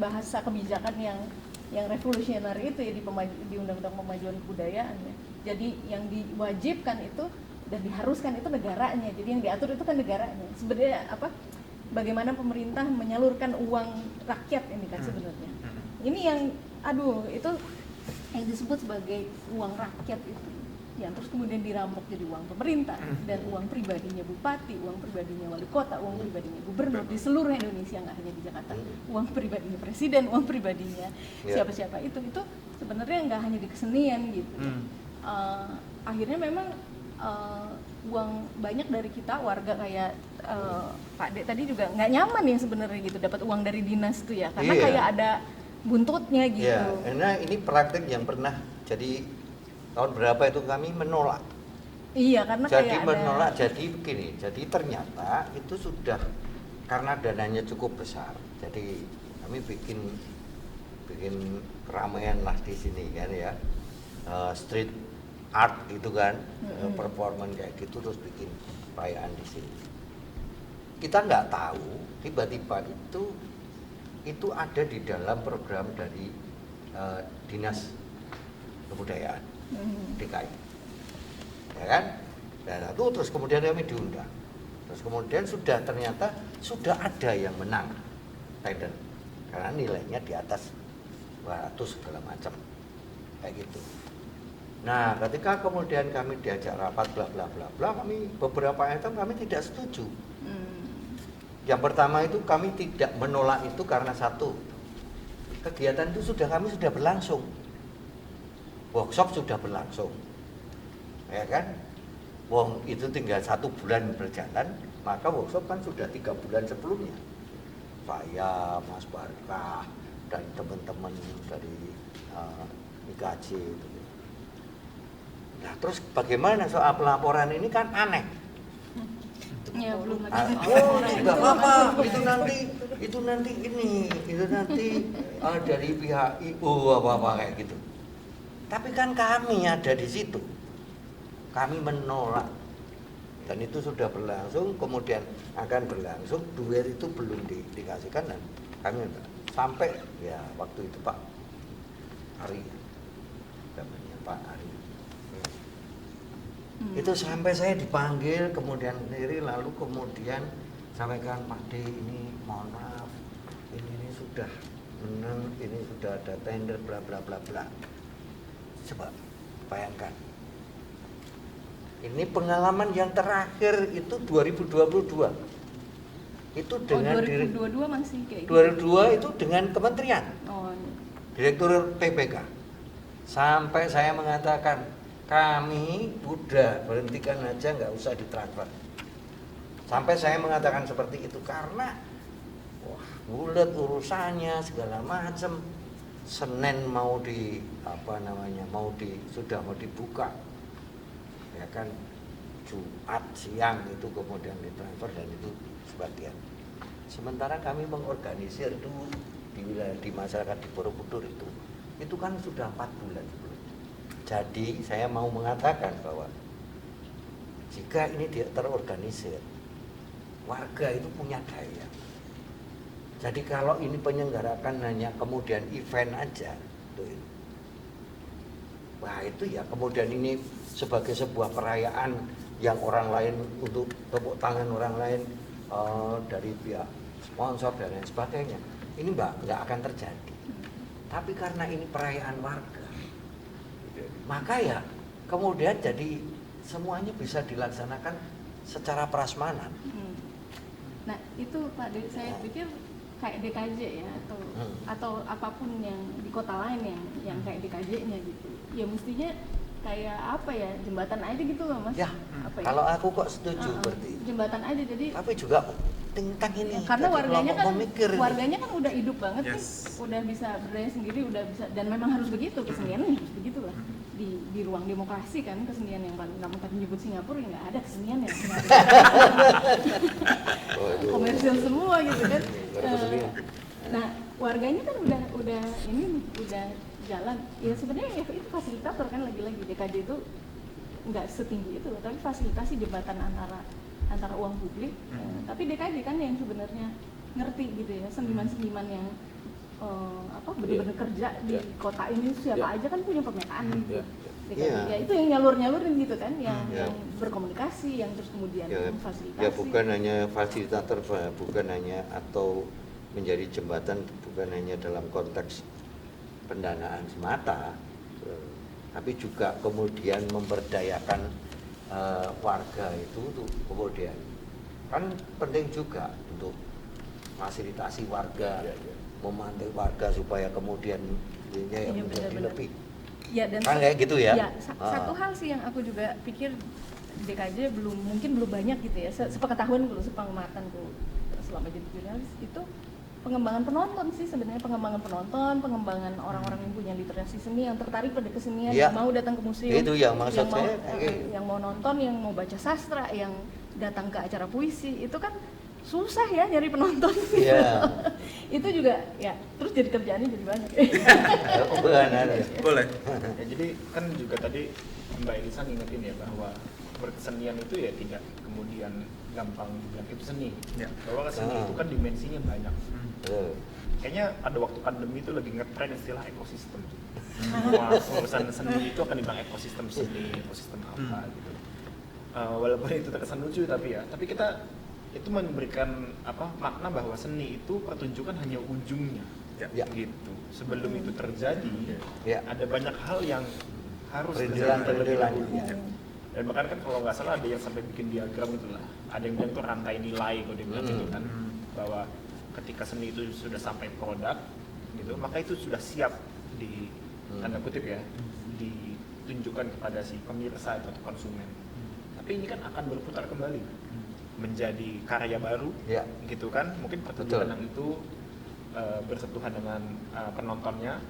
bahasa kebijakan yang revolusioner itu ya di Undang-Undang Pemajuan Kebudayaan ya. Jadi yang diwajibkan itu dan diharuskan itu negaranya. Jadi yang diatur itu kan negaranya. Sebenarnya bagaimana pemerintah menyalurkan uang rakyat ini kan sebenarnya. Ini yang itu yang disebut sebagai uang rakyat itu. Ya, terus kemudian dirampok jadi uang pemerintah dan uang pribadinya bupati, uang pribadinya wali kota, uang pribadinya gubernur di seluruh Indonesia, nggak hanya di Jakarta. Uang pribadinya presiden, uang pribadinya siapa-siapa itu sebenarnya nggak hanya di kesenian gitu. Akhirnya memang uang banyak dari kita warga kayak Pak De tadi juga nggak nyaman ya sebenarnya gitu dapat uang dari dinas tuh ya, karena Iya. kayak ada buntutnya gitu. Ya, karena ini praktek yang pernah jadi tahun berapa itu kami menolak. Iya, karena Jadi kayak menolak, ada jadi begini, jadi ternyata itu sudah karena dananya cukup besar. Jadi kami bikin keramaian lah di sini kan ya. Street art gitu kan, performance kayak gitu, terus bikin perayaan di sini. Kita nggak tahu tiba-tiba itu ada di dalam program dari Dinas Kebudayaan DKI, ya kan? Dan itu terus kemudian kami diundang, terus kemudian ternyata sudah ada yang menang tender karena nilainya di atas 200 segala macam kayak gitu. Nah, ketika kemudian kami diajak rapat bla bla bla bla, kami beberapa item kami tidak setuju. Yang pertama itu kami tidak menolak itu karena satu, kegiatan itu kami sudah berlangsung, workshop sudah berlangsung, ya kan? Wong itu tinggal 1 bulan berjalan, maka workshop kan sudah 3 bulan sebelumnya. Saya, Mas Barkah, dan teman-teman dari IKJ itu. Nah, terus bagaimana soal pelaporan ini kan aneh. ya belum Ah, lagi. oh, tidak apa-apa, itu nanti dari pihak IO apa-apa kayak gitu. Tapi kan kami ada di situ, kami menolak, dan itu sudah berlangsung, kemudian akan berlangsung, duit itu belum dikasihkan, dan kami sampai ya waktu itu Pak Ari, namanya Pak Ari. Itu sampai saya dipanggil, kemudian sendiri, lalu kemudian sampaikan Pak D, ini mohon maaf, ini sudah menang, ini sudah ada tender bla bla bla bla. Coba bayangkan, ini pengalaman yang terakhir itu 2022, itu dengan 2022 masih kayak gitu. 2022 itu dengan kementerian, Oh, Direktur PPK, sampai saya mengatakan kami udah berhentikan aja, nggak usah ditransfer. Sampai saya mengatakan seperti itu karena bulat urusannya segala macam. Senin sudah mau dibuka, ya kan, Jumat siang itu kemudian ditransfer, dan itu sebagian. Sementara kami mengorganisir itu di wilayah, di masyarakat di Borobudur itu kan sudah 4 bulan sebelumnya. Jadi saya mau mengatakan bahwa jika ini tidak terorganisir, warga itu punya daya. Jadi kalau ini penyelenggarakan hanya kemudian event aja, wah itu ya kemudian ini sebagai sebuah perayaan yang orang lain untuk tepuk tangan orang lain dari pihak sponsor dan lain sebagainya, ini nggak akan terjadi. Tapi karena ini perayaan warga, maka ya kemudian jadi semuanya bisa dilaksanakan secara prasmanan. Nah itu Pak Dede, saya pikir kayak DKJ ya atau apapun yang di kota lain yang kayak DKJ-nya gitu. Ya mestinya kayak apa ya, jembatan aja gitu loh Mas. Ya, apa kalau aku kok setuju berarti. Jembatan aja jadi. Tapi juga tentang ini. Ya, karena jadi warganya kan udah hidup banget nih, Yes. udah bisa berdaya sendiri, udah bisa, dan memang harus begitu, kesenian harus begitu lah. Di ruang demokrasi kan, kesenian yang paling gampang tadi menyebut Singapura, ya nggak ada kesenian ya komersial semua gitu kan. Nah warganya kan udah jalan ya, sebenarnya ya itu fasilitator kan, lagi-lagi DKJ itu nggak setinggi itu, tapi fasilitasi jembatan antara uang publik. Tapi DKJ kan yang sebenarnya ngerti gitu ya, seniman-seniman yang benar-benar kerja di kota ini, siapa aja kan punya pemetaan gitu. DKJ ya itu yang nyalurin gitu kan, yang berkomunikasi, yang terus kemudian memfasilitasi. Ya bukan hanya fasilitator, bukan hanya atau menjadi jembatan, bukan hanya dalam konteks pendanaan semata, tapi juga kemudian memberdayakan warga itu untuk kemudian kan penting juga untuk fasilitasi warga, memantik warga supaya kemudian dirinya yang menjadi lebih. Ya, dan kan kayak gitu ya. Satu hal sih yang aku juga pikir DKJ mungkin belum banyak gitu ya, sepengetahuanku, sepengamatanku selama jadi jurnalis itu pengembangan penonton sih sebenarnya, pengembangan orang-orang yang punya literasi seni, yang tertarik pada kesenian, yang mau datang ke museum, itu yang maksud saya, yang mau nonton, yang mau baca sastra, yang datang ke acara puisi, itu kan susah ya nyari penonton. Itu juga ya, terus jadi kerjaannya jadi banyak. Boleh. Ya, jadi kan juga tadi Mbak Elisa ngingetin ya bahwa berkesenian itu ya tidak kemudian gampang dibilang itu seni. Bahwa seni itu kan dimensinya banyak. Kayaknya pada waktu pandemi itu lagi ngetren istilah ekosistem. Semua urusan seni itu akan dibilang ekosistem seni, ekosistem apa gitu. Walaupun itu terkesan lucu tapi kita itu memberikan makna bahwa seni itu pertunjukan hanya ujungnya. Gitu. Sebelum itu terjadi, ada banyak hal yang harus terjadi terlebih dahulu. Dan bahkan kan kalau nggak salah ada yang sampai bikin diagram itulah. Ada yang bilang itu rantai nilai, kalau dia bilang gitu kan, bahwa ketika seni itu sudah sampai produk, gitu, maka itu sudah siap di tanda kutip ya, ditunjukkan kepada si pemirsa atau konsumen. Tapi ini kan akan berputar kembali menjadi karya baru, gitu kan? Mungkin pertunjukan yang itu bersentuhan dengan penontonnya,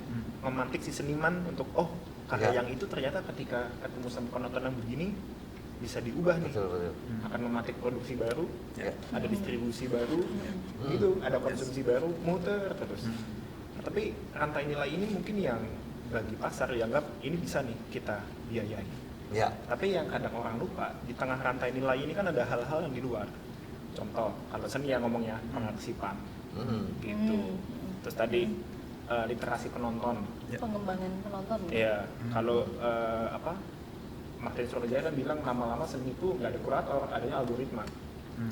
memantik si seniman untuk karya yang itu ternyata ketika ketemu sama penonton yang begini bisa diubah nih, akan memantik produksi baru, ada distribusi baru, gitu, ada konsumsi baru, muter terus. Nah, tapi rantai nilai ini mungkin yang bagi pasar dianggap ini bisa nih kita biayai. Tapi yang kadang orang lupa, di tengah rantai nilai ini kan ada hal-hal yang di luar. Contoh, kalau seni yang ngomongnya pengarsipan, gitu. Terus tadi literasi penonton, pengembangan penonton. Iya, kalau Martin Sorojaya kan bilang lama-lama seni itu nggak ada kurator, adanya algoritma.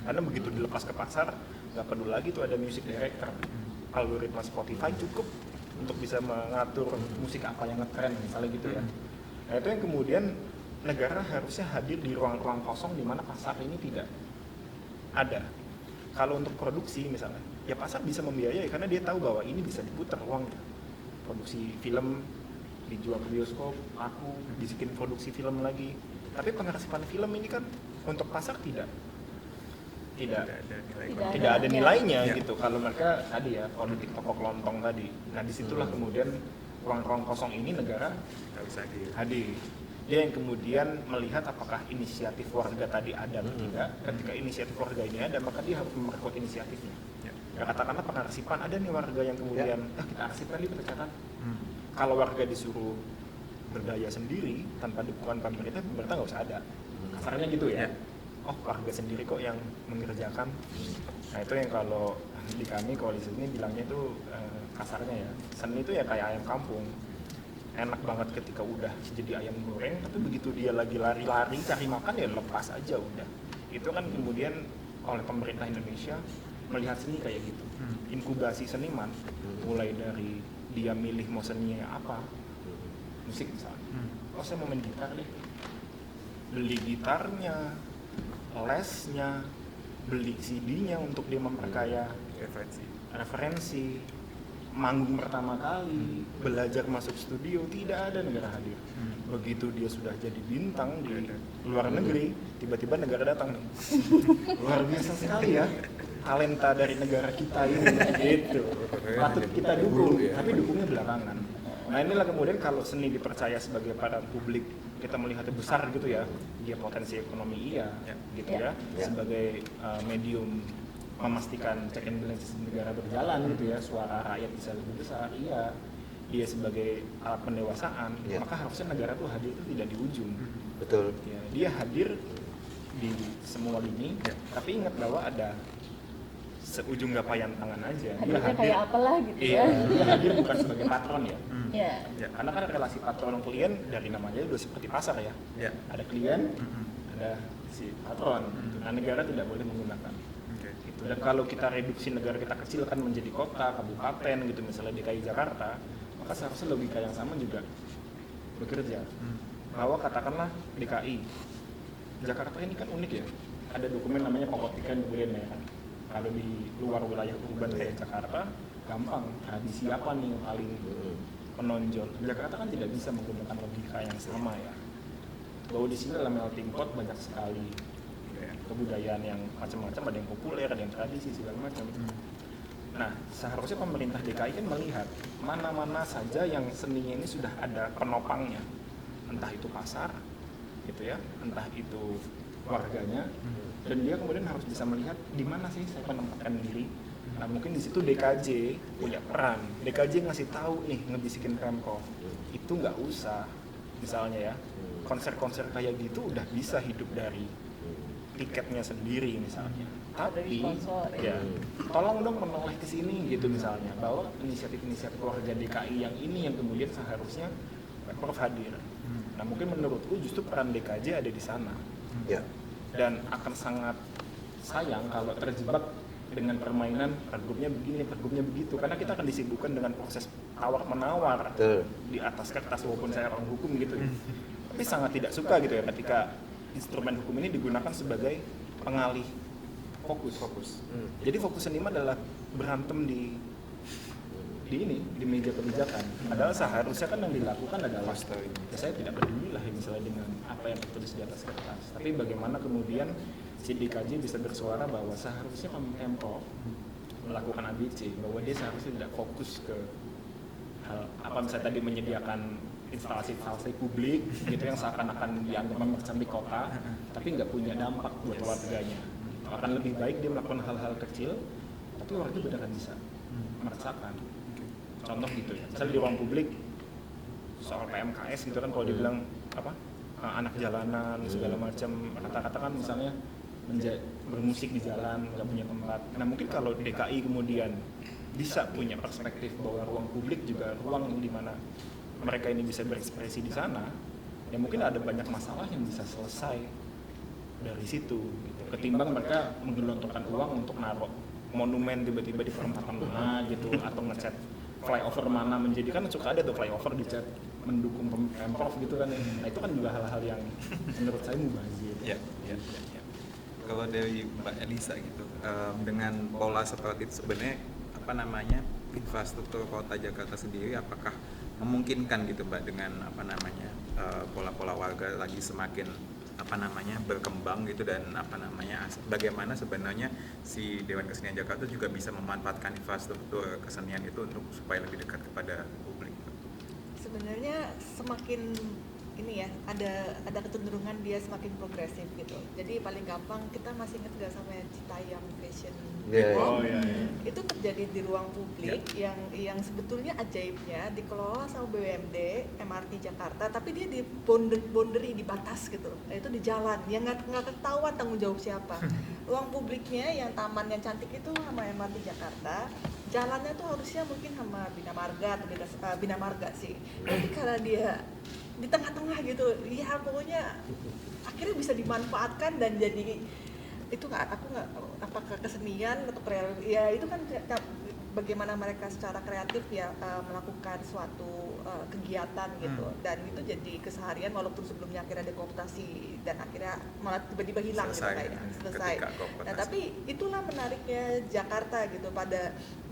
Karena begitu dilepas ke pasar, nggak perlu lagi tuh ada music director. Algoritma Spotify cukup untuk bisa mengatur musik apa yang ngetren misalnya gitu ya. Nah itu yang kemudian negara harusnya hadir di ruang-ruang kosong di mana pasar ini tidak ada. Kalau untuk produksi misalnya, ya pasar bisa membiayai karena dia tahu bahwa ini bisa diputar uangnya. Produksi film dijual ke bioskop, aku bisikin produksi film lagi. Tapi pengarsipan film ini kan untuk pasar tidak ada nilainya gitu. Kalau mereka tadi ya politik toko kelontong tadi. Nah disitulah kemudian ruang-ruang kosong ini negara harus hadir. Dia yang kemudian melihat apakah inisiatif warga tadi ada atau tidak. Ketika inisiatif warga ini ada, maka dia harus merekrut inisiatifnya. Ya, katakanlah pengarsipan, ada nih warga yang kemudian kita arsipkan di percakapan. Kalau warga disuruh berdaya sendiri tanpa dukungan pemerintah nggak usah ada. Kasarnya gitu ya. Oh, warga sendiri kok yang mengerjakan. Nah itu yang kalau di kami koalisi ini bilangnya itu kasarnya ya, seni itu ya kayak ayam kampung. Enak banget ketika udah jadi ayam goreng, tapi begitu dia lagi lari-lari cari makan ya lepas aja udah. Itu kan kemudian oleh pemerintah Indonesia melihat seni kayak gitu. Inkubasi seniman mulai dari dia milih mau seninya apa, musik misalnya. Oh saya mau main gitar deh, beli gitarnya, lesnya, beli CD-nya untuk dia memperkaya referensi, manggung pertama kali, belajar masuk studio, tidak ada negara hadir. Begitu dia sudah jadi bintang di luar negeri, tiba-tiba negara datang nih. Luar biasa sekali ya talenta dari negara kita ini, gitu. Patut kita dukung, tapi dukungnya belakangan. Nah inilah kemudian kalau seni dipercaya sebagai pada publik, kita melihatnya besar gitu ya, dia potensi ekonomi gitu ya, sebagai medium memastikan check and balance negara berjalan gitu ya, suara rakyat bisa lebih besar, dia sebagai alat pendewasaan, maka harusnya negara tuh hadir itu tidak di ujung. Betul. Ya, dia hadir di semua lini, tapi ingat bahwa ada seujung gapayan tangan aja. Hadirnya kayak apalah gitu ya. Dia hadir bukan sebagai patron ya. Iya. Karena kan relasi patron klien dari namanya udah seperti pasar ya. Ada klien, ada si patron. Nah negara tidak boleh menggunakan. Dan kalau kita reduksi negara kita kecil kan menjadi kota, kabupaten gitu misalnya DKI Jakarta, maka seharusnya logika yang sama juga bekerja. Bahwa katakanlah DKI Jakarta ini kan unik ya, ada dokumen namanya pokok tiga kemudian ya kan. Kalau di luar wilayah urban kayak Jakarta gampang, tradisi apa nih yang paling menonjol. Jakarta kan tidak bisa menggunakan logika yang sama ya, bahwa di sini dalam melting pot banyak sekali kebudayaan yang macam-macam, ada yang populer, ada yang tradisi segala macam. Nah, seharusnya pemerintah DKI kan melihat mana-mana saja yang seninya ini sudah ada penopangnya, entah itu pasar, gitu ya, entah itu warganya, dan dia kemudian harus bisa melihat di mana sih saya menempatkan diri. Nah, mungkin di situ DKJ punya peran. DKJ ngasih tahu nih, ngebisikin Pemprov, itu nggak usah, misalnya ya, konser-konser kayak gitu udah bisa hidup dari tiketnya sendiri misalnya, tapi ya tolong dong menoleh ke sini gitu misalnya, bahwa inisiatif-inisiatif warga DKI yang ini yang kemudian seharusnya Pemprov hadir. Nah mungkin menurutku justru peran DKJ ada di sana, dan akan sangat sayang kalau terjebak dengan permainan pergubnya begini, pergubnya begitu, karena kita akan disibukkan dengan proses tawar-menawar di atas kertas walaupun saya orang hukum gitu, tapi sangat tidak suka gitu ya ketika instrumen hukum ini digunakan sebagai pengalih fokus. Jadi fokus seniman adalah berantem di meja kebijakan. Padahal seharusnya kan yang dilakukan adalah ya saya tidak peduli lah misalnya dengan apa yang tertulis di atas kertas. Tapi bagaimana kemudian si DKJ bisa bersuara bahwa seharusnya Pemprov melakukan ABC, bahwa dia seharusnya tidak fokus ke hal apa misalnya tadi menyediakan instalasi publik gitu yang seakan-akan dianggap memercantik kota, tapi nggak punya dampak buat warganya. Akan lebih baik dia melakukan hal-hal kecil, tapi warga benar-benar bisa merasakan. Contoh gitu ya, misalnya di ruang publik soal PMKS gitu kan, kalau dibilang apa anak jalanan segala macam, kata-kata kan misalnya bermusik di jalan nggak punya tempat. Nah mungkin kalau DKI kemudian bisa punya perspektif bahwa ruang publik juga ruang di mana mereka ini bisa berekspresi di sana, ya mungkin ada banyak masalah yang bisa selesai dari situ gitu. Ketimbang mereka menggelontorkan uang untuk naruh monumen tiba-tiba di perempatan mana gitu, atau ngecat flyover mana menjadi, kan suka ada tuh flyover dicat mendukung Pemprov gitu kan. Nah itu kan juga hal-hal yang menurut saya mubazir. Ya. Kalau dari Mbak Elisa gitu, dengan pola seperti itu sebenarnya infrastruktur kota Jakarta sendiri apakah memungkinkan gitu Mbak dengan pola-pola warga lagi semakin berkembang gitu, dan bagaimana sebenarnya si Dewan Kesenian Jakarta juga bisa memanfaatkan infrastruktur kesenian itu untuk supaya lebih dekat kepada publik. Sebenarnya semakin ini ya, ada kecenderungan dia semakin progresif gitu. Jadi paling gampang kita masih ingat nggak sama Citayam Fashion Iya. Week? Oh iya, iya. Itu terjadi di ruang publik yang sebetulnya ajaibnya dikelola sama BUMD MRT Jakarta, tapi dia di boundary di batas gitu. Itu di jalan, yang nggak ketahuan tanggung jawab siapa. Ruang publiknya yang taman yang cantik itu sama MRT Jakarta, jalannya tuh harusnya mungkin sama Bina Marga atau Bina Marga sih. Tapi karena dia di tengah-tengah gitu, ya pokoknya akhirnya bisa dimanfaatkan dan jadi itu aku nggak apakah kesenian atau ya itu kan bagaimana mereka secara kreatif ya melakukan suatu kegiatan gitu, dan itu jadi keseharian walaupun sebelumnya akhirnya dekooptasi dan akhirnya malah tiba-tiba hilang gitu Selesai, kayaknya selesai. ketika kooptasi. Nah tapi itulah menariknya Jakarta gitu, pada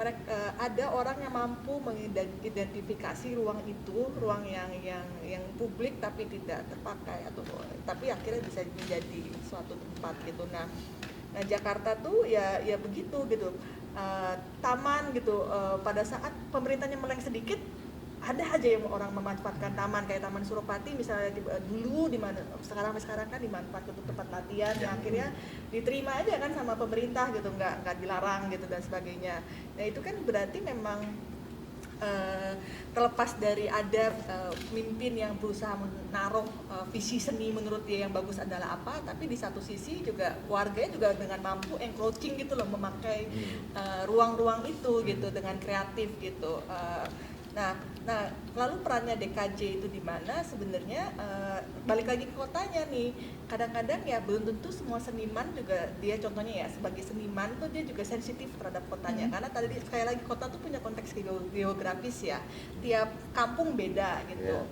mereka ada orang yang mampu mengidentifikasi ruang itu, ruang yang publik tapi tidak terpakai atau tapi akhirnya bisa menjadi suatu tempat gitu. Nah Jakarta tuh ya begitu gitu, taman gitu, pada saat pemerintahnya meleng sedikit ada aja yang orang memanfaatkan taman, kayak Taman Suropati misalnya dulu di mana sekarang kan dimanfaatkan untuk tempat latihan, yang akhirnya diterima aja kan sama pemerintah gitu, nggak dilarang gitu dan sebagainya. Nah itu kan berarti memang terlepas dari ada pemimpin yang berusaha menaruh visi seni menurut dia yang bagus adalah apa, tapi di satu sisi juga warganya juga dengan mampu encroaching gitu loh, memakai ruang-ruang itu gitu dengan kreatif gitu. Nah lalu perannya DKJ itu di mana sebenarnya, balik lagi ke kotanya nih, kadang-kadang ya belum tentu semua seniman juga dia contohnya ya sebagai seniman tuh dia juga sensitif terhadap kotanya, karena tadi sekali lagi kota tuh punya konteks geografis ya, tiap kampung beda gitu.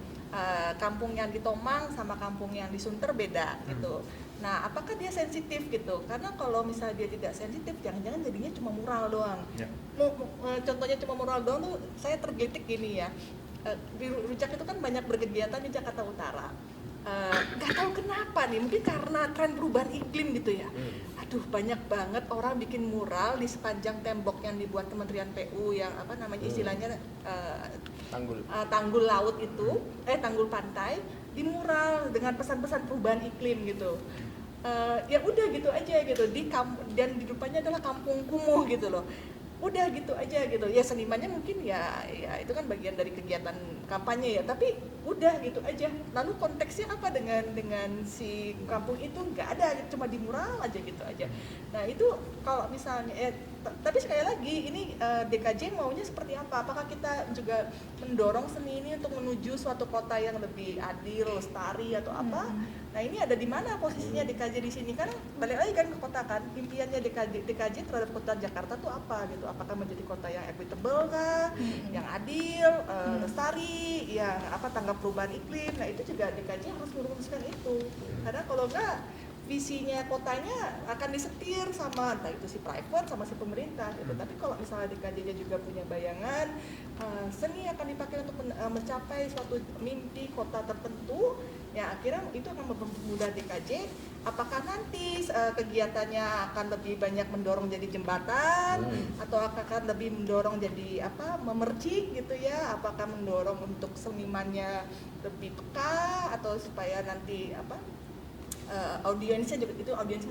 Kampung yang di Tomang sama kampung yang di Sunter beda gitu. Nah, apakah dia sensitif gitu? Karena kalau misalnya dia tidak sensitif, jangan-jangan jadinya cuma mural doang. Contohnya cuma mural doang tuh saya tergelitik gini ya. Di Rujak itu kan banyak berkegiatan di Jakarta Utara. Nggak tahu kenapa nih, mungkin karena tren perubahan iklim gitu ya. Aduh, banyak banget orang bikin mural di sepanjang tembok yang dibuat Kementerian PU yang apa namanya istilahnya tanggul laut itu, tanggul pantai, di mural dengan pesan-pesan perubahan iklim gitu. Ya udah gitu aja gitu, dan di depannya adalah kampung kumuh gitu loh. Udah gitu aja gitu ya, senimannya mungkin ya itu kan bagian dari kegiatan kampanye ya, tapi udah gitu aja. Lalu konteksnya apa dengan si kampung itu? Nggak ada, cuma di mural aja gitu aja. Nah itu kalau misalnya tapi sekali lagi ini DKJ maunya seperti apa? Apakah kita juga mendorong seni ini untuk menuju suatu kota yang lebih adil, lestari atau apa? Nah ini ada di mana posisinya DKJ di sini? Kan balik lagi kan ke kota kan, impiannya DKJ terhadap kota Jakarta tuh apa gitu? Apakah menjadi kota yang equitable kah, yang adil, lestari, yang tanggap perubahan iklim? Nah itu juga DKJ harus merumuskan itu, karena kalau enggak visinya kotanya akan disetir sama entah itu si private sama si pemerintah gitu. Tapi kalau misalnya DKJ-nya juga punya bayangan seni akan dipakai untuk mencapai suatu mimpi kota tertentu, ya akhirnya itu akan mempermudah DKJ. Apakah nanti kegiatannya akan lebih banyak mendorong jadi jembatan atau akan lebih mendorong jadi memercik gitu ya? Apakah mendorong untuk senimannya lebih peka atau supaya nanti audiensnya juga, itu audiens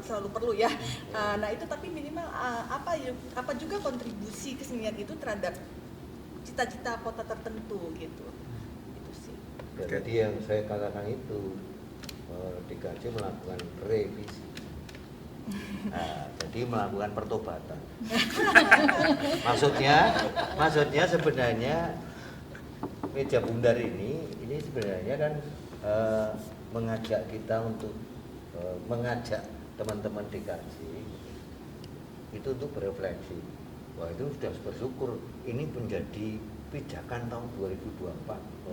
selalu perlu ya. Nah itu tapi minimal apa juga kontribusi kesenian itu terhadap cita-cita kota tertentu gitu. Itu sih. Jadi yang saya katakan itu DKJ melakukan revisi. Jadi melakukan pertobatan. Maksudnya sebenarnya meja bundar ini sebenarnya kan mengajak kita untuk mengajak teman-teman DKJ itu untuk berefleksi. Wah itu sudah bersyukur ini menjadi pijakan tahun 2024.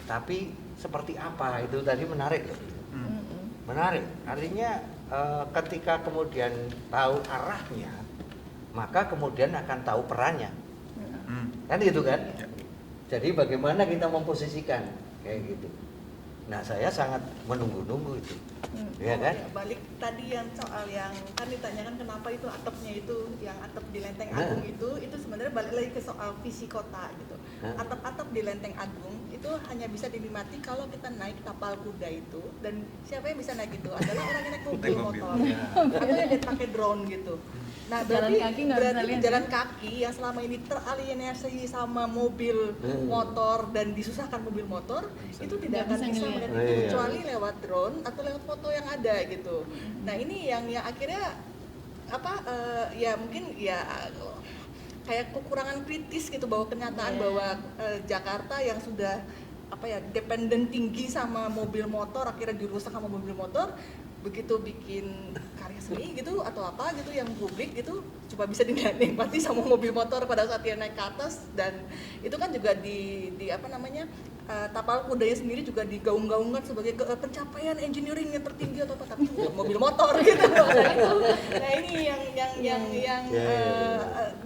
Tapi seperti apa itu tadi menarik loh. Menarik. Artinya ketika kemudian tahu arahnya, maka kemudian akan tahu perannya. Kan gitu kan? Jadi bagaimana kita memposisikan kayak gitu. Nah, saya sangat menunggu-nunggu itu. Ya kan? Ya, balik tadi yang soal yang kan ditanyakan kenapa itu atapnya itu yang atap di Lenteng Nah. Agung itu sebenarnya balik lagi ke soal visi kota gitu. Nah. Atap-atap di Lenteng Agung itu hanya bisa dinikmati kalau kita naik kapal kuda itu, dan siapa yang bisa naik itu adalah orang yang naik mobil Naik mobil. motor atau yang pakai drone gitu. Nah, Jalan berarti kaki nggak bisa berarti lihat. jalan kaki yang selama ini teralienasi sama mobil motor dan disusahkan mobil motor itu tidak Nggak akan bisa bisa ngelihat. melihat itu Iya. kecuali lewat drone atau lewat foto yang ada gitu. Nah, ini yang akhirnya ya mungkin ya kayak kekurangan kritis gitu bahwa kenyataan Iya. bahwa Jakarta yang sudah dependen tinggi sama mobil motor akhirnya dirusak sama mobil motor, begitu bikin karya seni gitu atau apa gitu yang publik gitu coba bisa dinikmati sama mobil motor pada saat dia naik ke atas, dan itu kan juga di tapal kudanya sendiri juga digaung-gaungkan sebagai pencapaian engineering yang tertinggi atau apa, tapi bukan mobil motor gitu. Nah, ini yang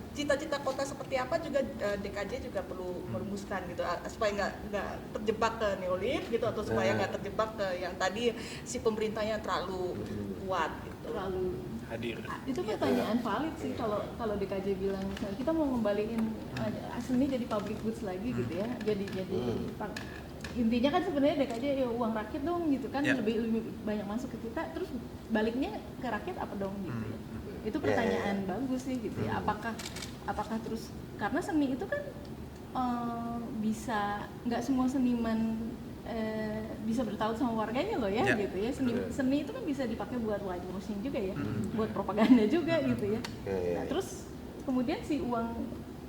cita-cita kota seperti apa juga DKJ juga perlu merumuskan gitu supaya nggak terjebak ke neolib gitu, atau supaya nggak terjebak ke yang tadi si pemerintahnya terlalu kuat gitu. Terlalu hadir. itu pertanyaan valid sih kalau DKJ bilang misalnya kita mau ngembaliin seni jadi public goods lagi gitu ya, jadi intinya kan sebenarnya DKJ ya uang rakyat dong gitu kan, Ya. lebih banyak masuk ke kita, terus baliknya ke rakyat apa dong gitu ya. Itu pertanyaan bagus sih gitu ya, apakah terus karena seni itu kan bisa nggak semua seniman bisa bertaut sama warganya loh ya, Ya. gitu ya. Seni itu kan bisa dipakai buat whitewashing juga ya, buat propaganda juga gitu ya. Ya. Nah, terus kemudian si uang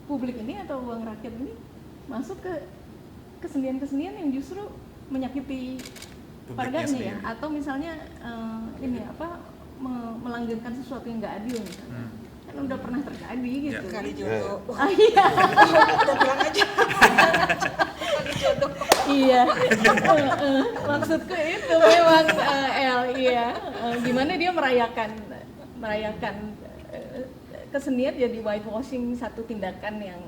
publik ini atau uang rakyat ini masuk ke kesenian-kesenian yang justru menyakiti Publiknya warganya ya, sendiri. atau misalnya melanggengkan sesuatu yang nggak adil misalnya. Kan udah pernah terjadi gitu. Ya. Kali jodoh. Ah, iya. Udah bilang aja. Kali jodoh. Iya, maksudku itu memang iya. Gimana dia merayakan kesenian jadi whitewashing satu tindakan yang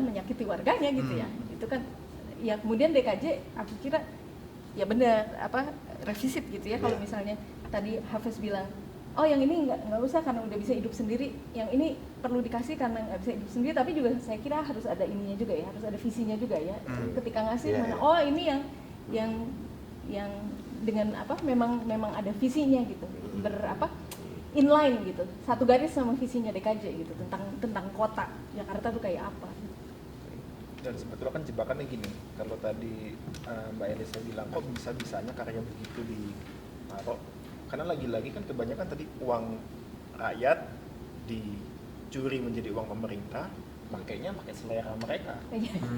menyakiti warganya gitu ya. Itu kan ya kemudian DKJ aku kira ya benar revisit gitu ya, kalau misalnya tadi Hafiz bilang oh yang ini nggak usah karena udah bisa hidup sendiri, yang ini perlu dikasih karena nggak bisa hidup sendiri, tapi juga saya kira harus ada ininya juga ya, harus ada visinya juga ya. Ketika ngasih mana oh ini yang dengan memang ada visinya gitu, inline gitu, satu garis sama visinya DKJ gitu tentang kota Jakarta tuh kayak apa. Dan sebetulnya kan jebakannya gini, kalau tadi Mbak Elisa bilang kok bisa-bisanya karya begitu ditaruh, karena lagi-lagi kan kebanyakan tadi uang rakyat dicuri menjadi uang pemerintah, makanya pakai selera mereka.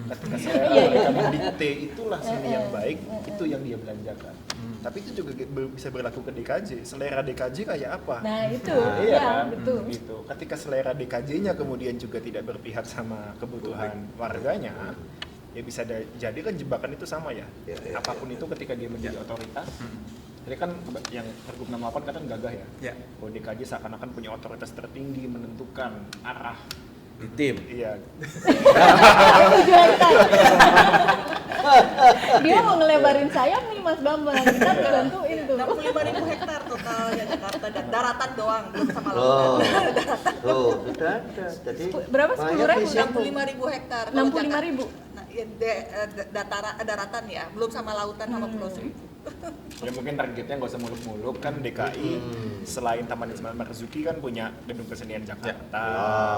Ketika selera mereka mendikte itulah seni yang baik, itu yang dia belanjakan. Tapi itu juga bisa berlaku ke DKJ. Selera DKJ kayak apa? Nah itu, Iya ya kan? betul. Gitu. Ketika selera DKJ-nya kemudian juga tidak berpihak sama kebutuhan warganya, ya bisa jadi kan jebakan itu sama ya. Apapun itu ketika dia menjadi otoritas. Jadi kan yang Pergub 68 kan gagah ya. Ya. Bahwa DKJ seakan-akan punya otoritas tertinggi menentukan arah. Di tim. Iya. Dia mau ngelebarin sayap nih Mas Bambang, kita bantuin tuh. 65.000 hektar total ya Jakarta, dan daratan doang belum sama Oh, lautan. sudah ada. Jadi Berapa? banyak 10.000? visi. 65.000 hektar. Kalau 65.000. Jakarta- Nah, ya, daratan ya, belum sama lautan sama Pulau Seribu. Ya mungkin targetnya nggak usah muluk-muluk kan, DKI selain Taman Ismail Marzuki kan punya Gedung Kesenian Jakarta,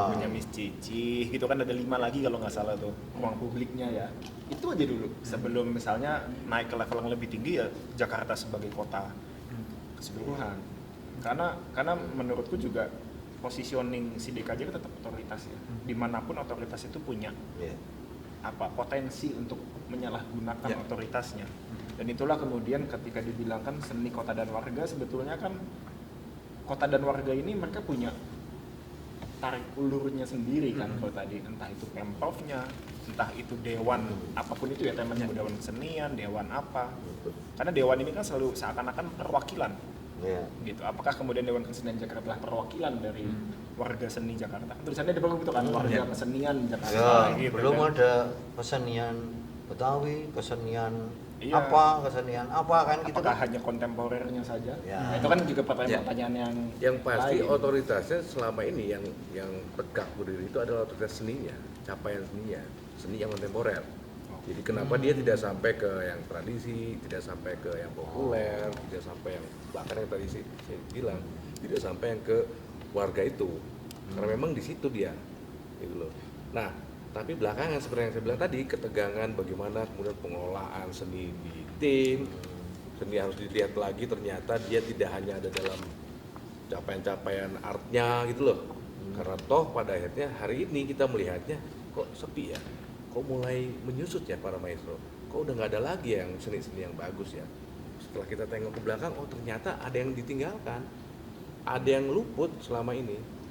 punya Miss Cici, gitu kan ada 5 lagi kalau nggak salah tuh ruang publiknya ya. Itu aja dulu sebelum misalnya naik ke level yang lebih tinggi ya Jakarta sebagai kota keseluruhan. Karena menurutku juga positioning si DKJ kan tetap otoritas ya. Dimanapun otoritas itu punya Ya. potensi untuk menyalahgunakan otoritasnya. Dan itulah kemudian ketika dibilangkan seni kota dan warga, sebetulnya kan kota dan warga ini mereka punya tarik ulurnya sendiri kan. Kalau tadi entah itu Pemprovnya, entah itu dewan apapun itu ya, temanya dewan kesenian, dewan apa. Karena dewan ini kan selalu seakan-akan perwakilan. Ya. Gitu. Apakah kemudian Dewan Kesenian Jakarta adalah perwakilan dari warga seni Jakarta? Tulisannya di bawah itu kan, warga kesenian Jakarta. Ya, gitu belum kan. ada kesenian Betawi, kesenian Iya. kesenian apa kan gitu Apakah kan. hanya kontemporernya saja? Ya. Nah, itu kan juga pertanyaan-pertanyaan Yang pasti lain. otoritasnya selama ini yang tegak berdiri itu adalah otoritas seninya, capaian seninya, seni yang kontemporer. Jadi kenapa dia tidak sampai ke yang tradisi, tidak sampai ke yang populer, tidak sampai yang bahkan yang tadi saya bilang, tidak sampai yang ke warga itu. Karena memang di situ dia, gitu loh. Nah, tapi belakangan seperti yang saya bilang tadi, ketegangan bagaimana kemudian pengelolaan seni di tim, seni harus dilihat lagi ternyata dia tidak hanya ada dalam capaian-capaian artnya gitu loh. Karena toh pada akhirnya hari ini kita melihatnya kok sepi ya, kok mulai menyusut ya para maestro, kok udah nggak ada lagi yang seni-seni yang bagus ya. Setelah kita tengok ke belakang, oh ternyata ada yang ditinggalkan, ada yang luput selama ini.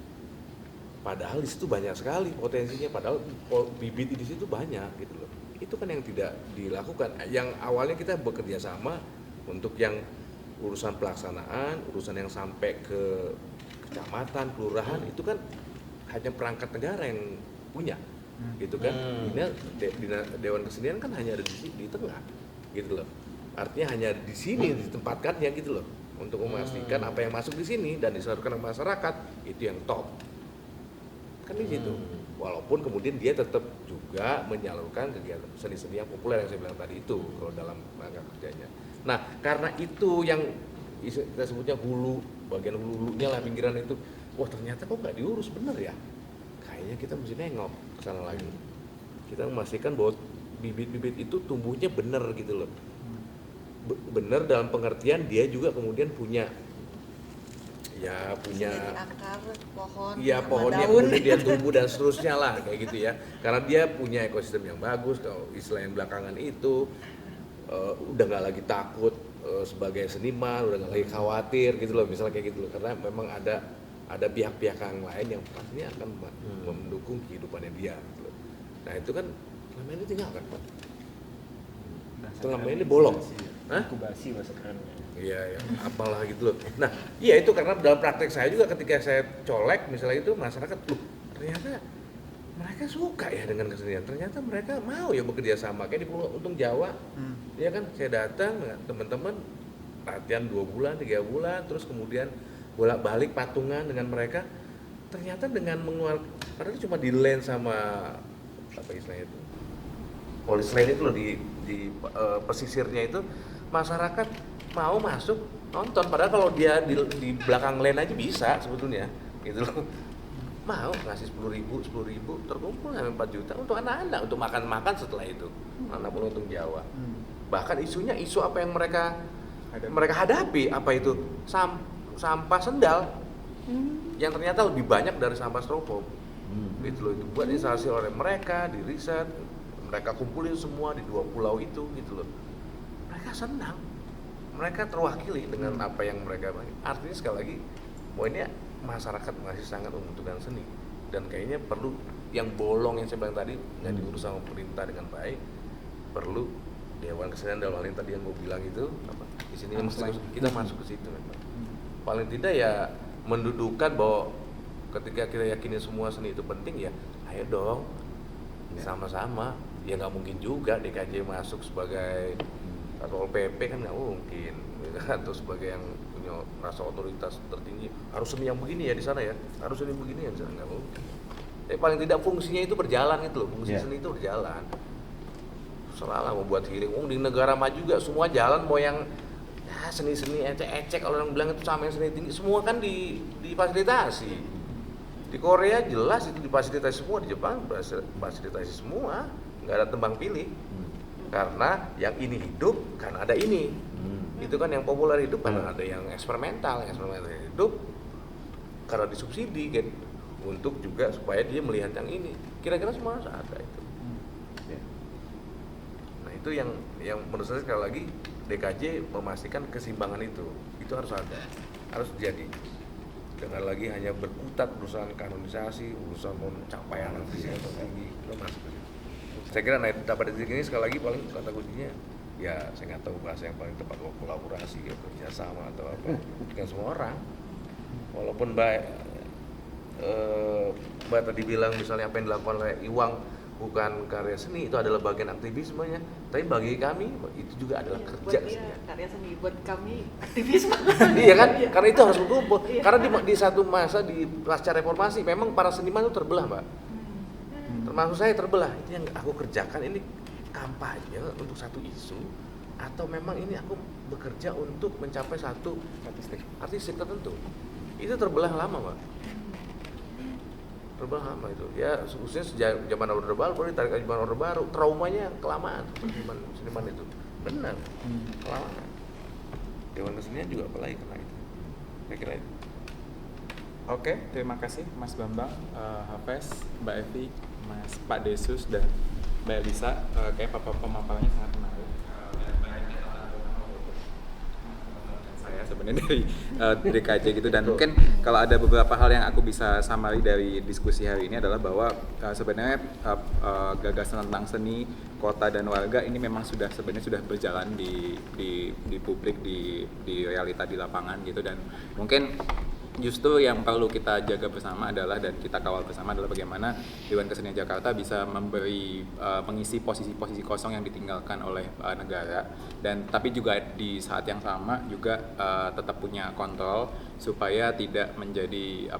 Padahal di situ banyak sekali potensinya, padahal bibit di situ banyak gitu loh. Itu kan yang tidak dilakukan. Yang awalnya kita bekerja sama untuk yang urusan pelaksanaan, urusan yang sampai ke kecamatan, kelurahan itu kan hanya perangkat negara yang punya, gitu kan. Ini Dewan Kesenian kan hanya ada di tengah, gitu loh. Artinya hanya di sini ditempatkannya gitu loh, untuk memastikan apa yang masuk di sini dan disalurkan ke masyarakat itu yang top. Kan di situ. Walaupun kemudian dia tetap juga menyalurkan kegiatan seni-seni yang populer yang saya bilang tadi itu kalau dalam rangka kerjanya. Nah, karena itu yang kita sebutnya hulu, bagian hulu-hulunya lah pinggiran itu, wah ternyata kok nggak diurus bener ya. Kayaknya kita mesti nengok ke sana lagi. Kita memastikan bahwa bibit-bibit itu tumbuhnya bener gitu loh. Bener dalam pengertian dia juga kemudian punya Jadi akar pohon, iya sama pohonnya daun. kemudian dia tumbuh dan seterusnya lah kayak gitu ya, karena dia punya ekosistem yang bagus. Kalau istilah yang belakangan itu udah nggak lagi takut sebagai seniman, udah nggak lagi khawatir gitu loh, misalnya kayak gitu loh, karena memang ada pihak-pihak yang lain yang pastinya akan mendukung kehidupannya dia gitu loh. Nah itu kan selama ini tinggalkan Pak, selama ini bolong. Hah? Inkubasi bahasa kerennya. Iya, ya, apalah gitu loh. Nah, iya itu karena dalam praktek saya juga ketika saya colek misalnya itu masyarakat, loh ternyata mereka suka ya dengan kesenian. Ternyata mereka mau ya bekerja sama kayak di Pulau Untung Jawa. Ya kan, saya datang teman-teman latihan 2 bulan, 3 bulan, terus kemudian bolak-balik patungan dengan mereka. Ternyata dengan mengeluarkan, padahal cuma di lane sama apa istilahnya itu, polis lane itu loh di pesisirnya itu, masyarakat mau masuk nonton, padahal kalau dia di belakang lane aja bisa sebetulnya gitu loh. Mau ngasih 10.000 terkumpul sampai 4 juta untuk anak-anak untuk makan setelah itu, anak penonton Jawa. Bahkan isunya isu apa yang mereka hadapi apa itu sampah sendal yang ternyata lebih banyak dari sampah styrofoam gitu loh. Itu buat instalasi oleh mereka, di riset mereka kumpulin semua di 2 pulau itu gitu loh. Mereka senang, mereka terwakili dengan apa yang mereka bagi. Artinya sekali lagi poinnya masyarakat masih sangat membutuhkan seni, dan kayaknya perlu yang bolong yang saya bilang tadi nggak diurus sama pemerintah dengan baik. Perlu Dewan Kesenian dalam hal ini tadi yang gue bilang itu apa, di sini kita masuk ke situ memang. Paling tidak ya mendudukan bahwa ketika kita yakini semua seni itu penting, ya ayo dong sama-sama. Ya nggak mungkin juga DKJ masuk sebagai Satpol PP kan nggak mungkin, atau sebagai yang punya rasa otoritas tertinggi harus seni yang begini ya di sana ya, harus seni begini ya di sana, nggak mungkin. Tapi paling tidak fungsinya itu berjalan itu loh, fungsi seni itu berjalan. Selalah membuat healing, di negara maju juga semua jalan, mau yang ya, seni-seni ecek-ecek kalau orang bilang itu sama yang seni tinggi, semua kan difasilitasi. Di Korea jelas itu difasilitasi semua, di Jepang difasilitasi semua, nggak ada tembang pilih. Karena yang ini hidup karena ada ini. Itu kan yang populer hidup karena ada yang eksperimental hidup karena disubsidi kan, untuk juga supaya dia melihat yang ini. Kira-kira semua harus ada itu. Nah itu yang menurut saya sekali lagi DKJ memastikan keseimbangan itu harus ada, harus jadi. Jangan lagi hanya berkutat urusan kanonisasi, urusan pencapaian visi atau tinggi, itu masuk ke situ. Saya kira pada titik ini sekali lagi paling kata kuncinya ya saya nggak tahu bahasa yang paling tepat, kolaborasi ya, kerjasama atau apa dengan semua orang. Walaupun Mbak tadi bilang misalnya apa yang dilakukan oleh Iwang bukan karya seni, itu adalah bagian aktivismenya. Tapi bagi kami itu juga adalah kerja buat dia kesenian. karya seni, buat kami aktivisme. Iya kan? Karena itu harus berkumpul. Karena di satu masa di pasca reformasi memang para seniman itu terbelah, Mbak. Termasuk saya terbelah. Ini yang aku kerjakan ini kampanye untuk satu isu atau memang ini aku bekerja untuk mencapai satu artistik tertentu. Itu terbelah lama, Mbak. Terbelah lama itu. Ya, khususnya sejak zaman Orde Baru, baru ditarik ke zaman Orde Baru. Traumanya kelamaan seniman itu. Benar. Kelamaan. Dewan Kesenian juga apalagi karena itu. Saya kira itu. Oke, terima kasih Mas Bambang, Hafez, Mbak Evi, Pak Desus, dan Mbak Elisa. Kayak pemaparannya sangat menarik. Saya sebenarnya dari KJ gitu, dan mungkin kalau ada beberapa hal yang aku bisa summary dari diskusi hari ini adalah bahwa sebenarnya gagasan tentang seni, kota dan warga ini memang sebenarnya sudah berjalan di publik, di realita di lapangan gitu, dan mungkin justru yang perlu kita jaga bersama adalah dan kita kawal bersama adalah bagaimana Dewan Kesenian Jakarta bisa mengisi posisi-posisi kosong yang ditinggalkan oleh negara, dan tapi juga di saat yang sama juga tetap punya kontrol supaya tidak menjadi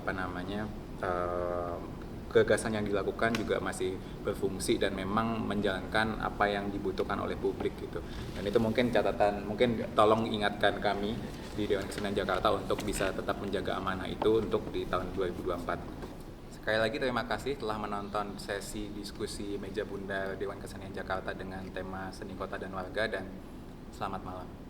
gagasan yang dilakukan juga masih berfungsi dan memang menjalankan apa yang dibutuhkan oleh publik gitu. Dan itu mungkin catatan, mungkin tolong ingatkan kami di Dewan Kesenian Jakarta untuk bisa tetap menjaga amanah itu untuk di tahun 2024. Sekali lagi terima kasih telah menonton sesi diskusi Meja Bundar Dewan Kesenian Jakarta dengan tema Seni Kota dan Warga, dan selamat malam.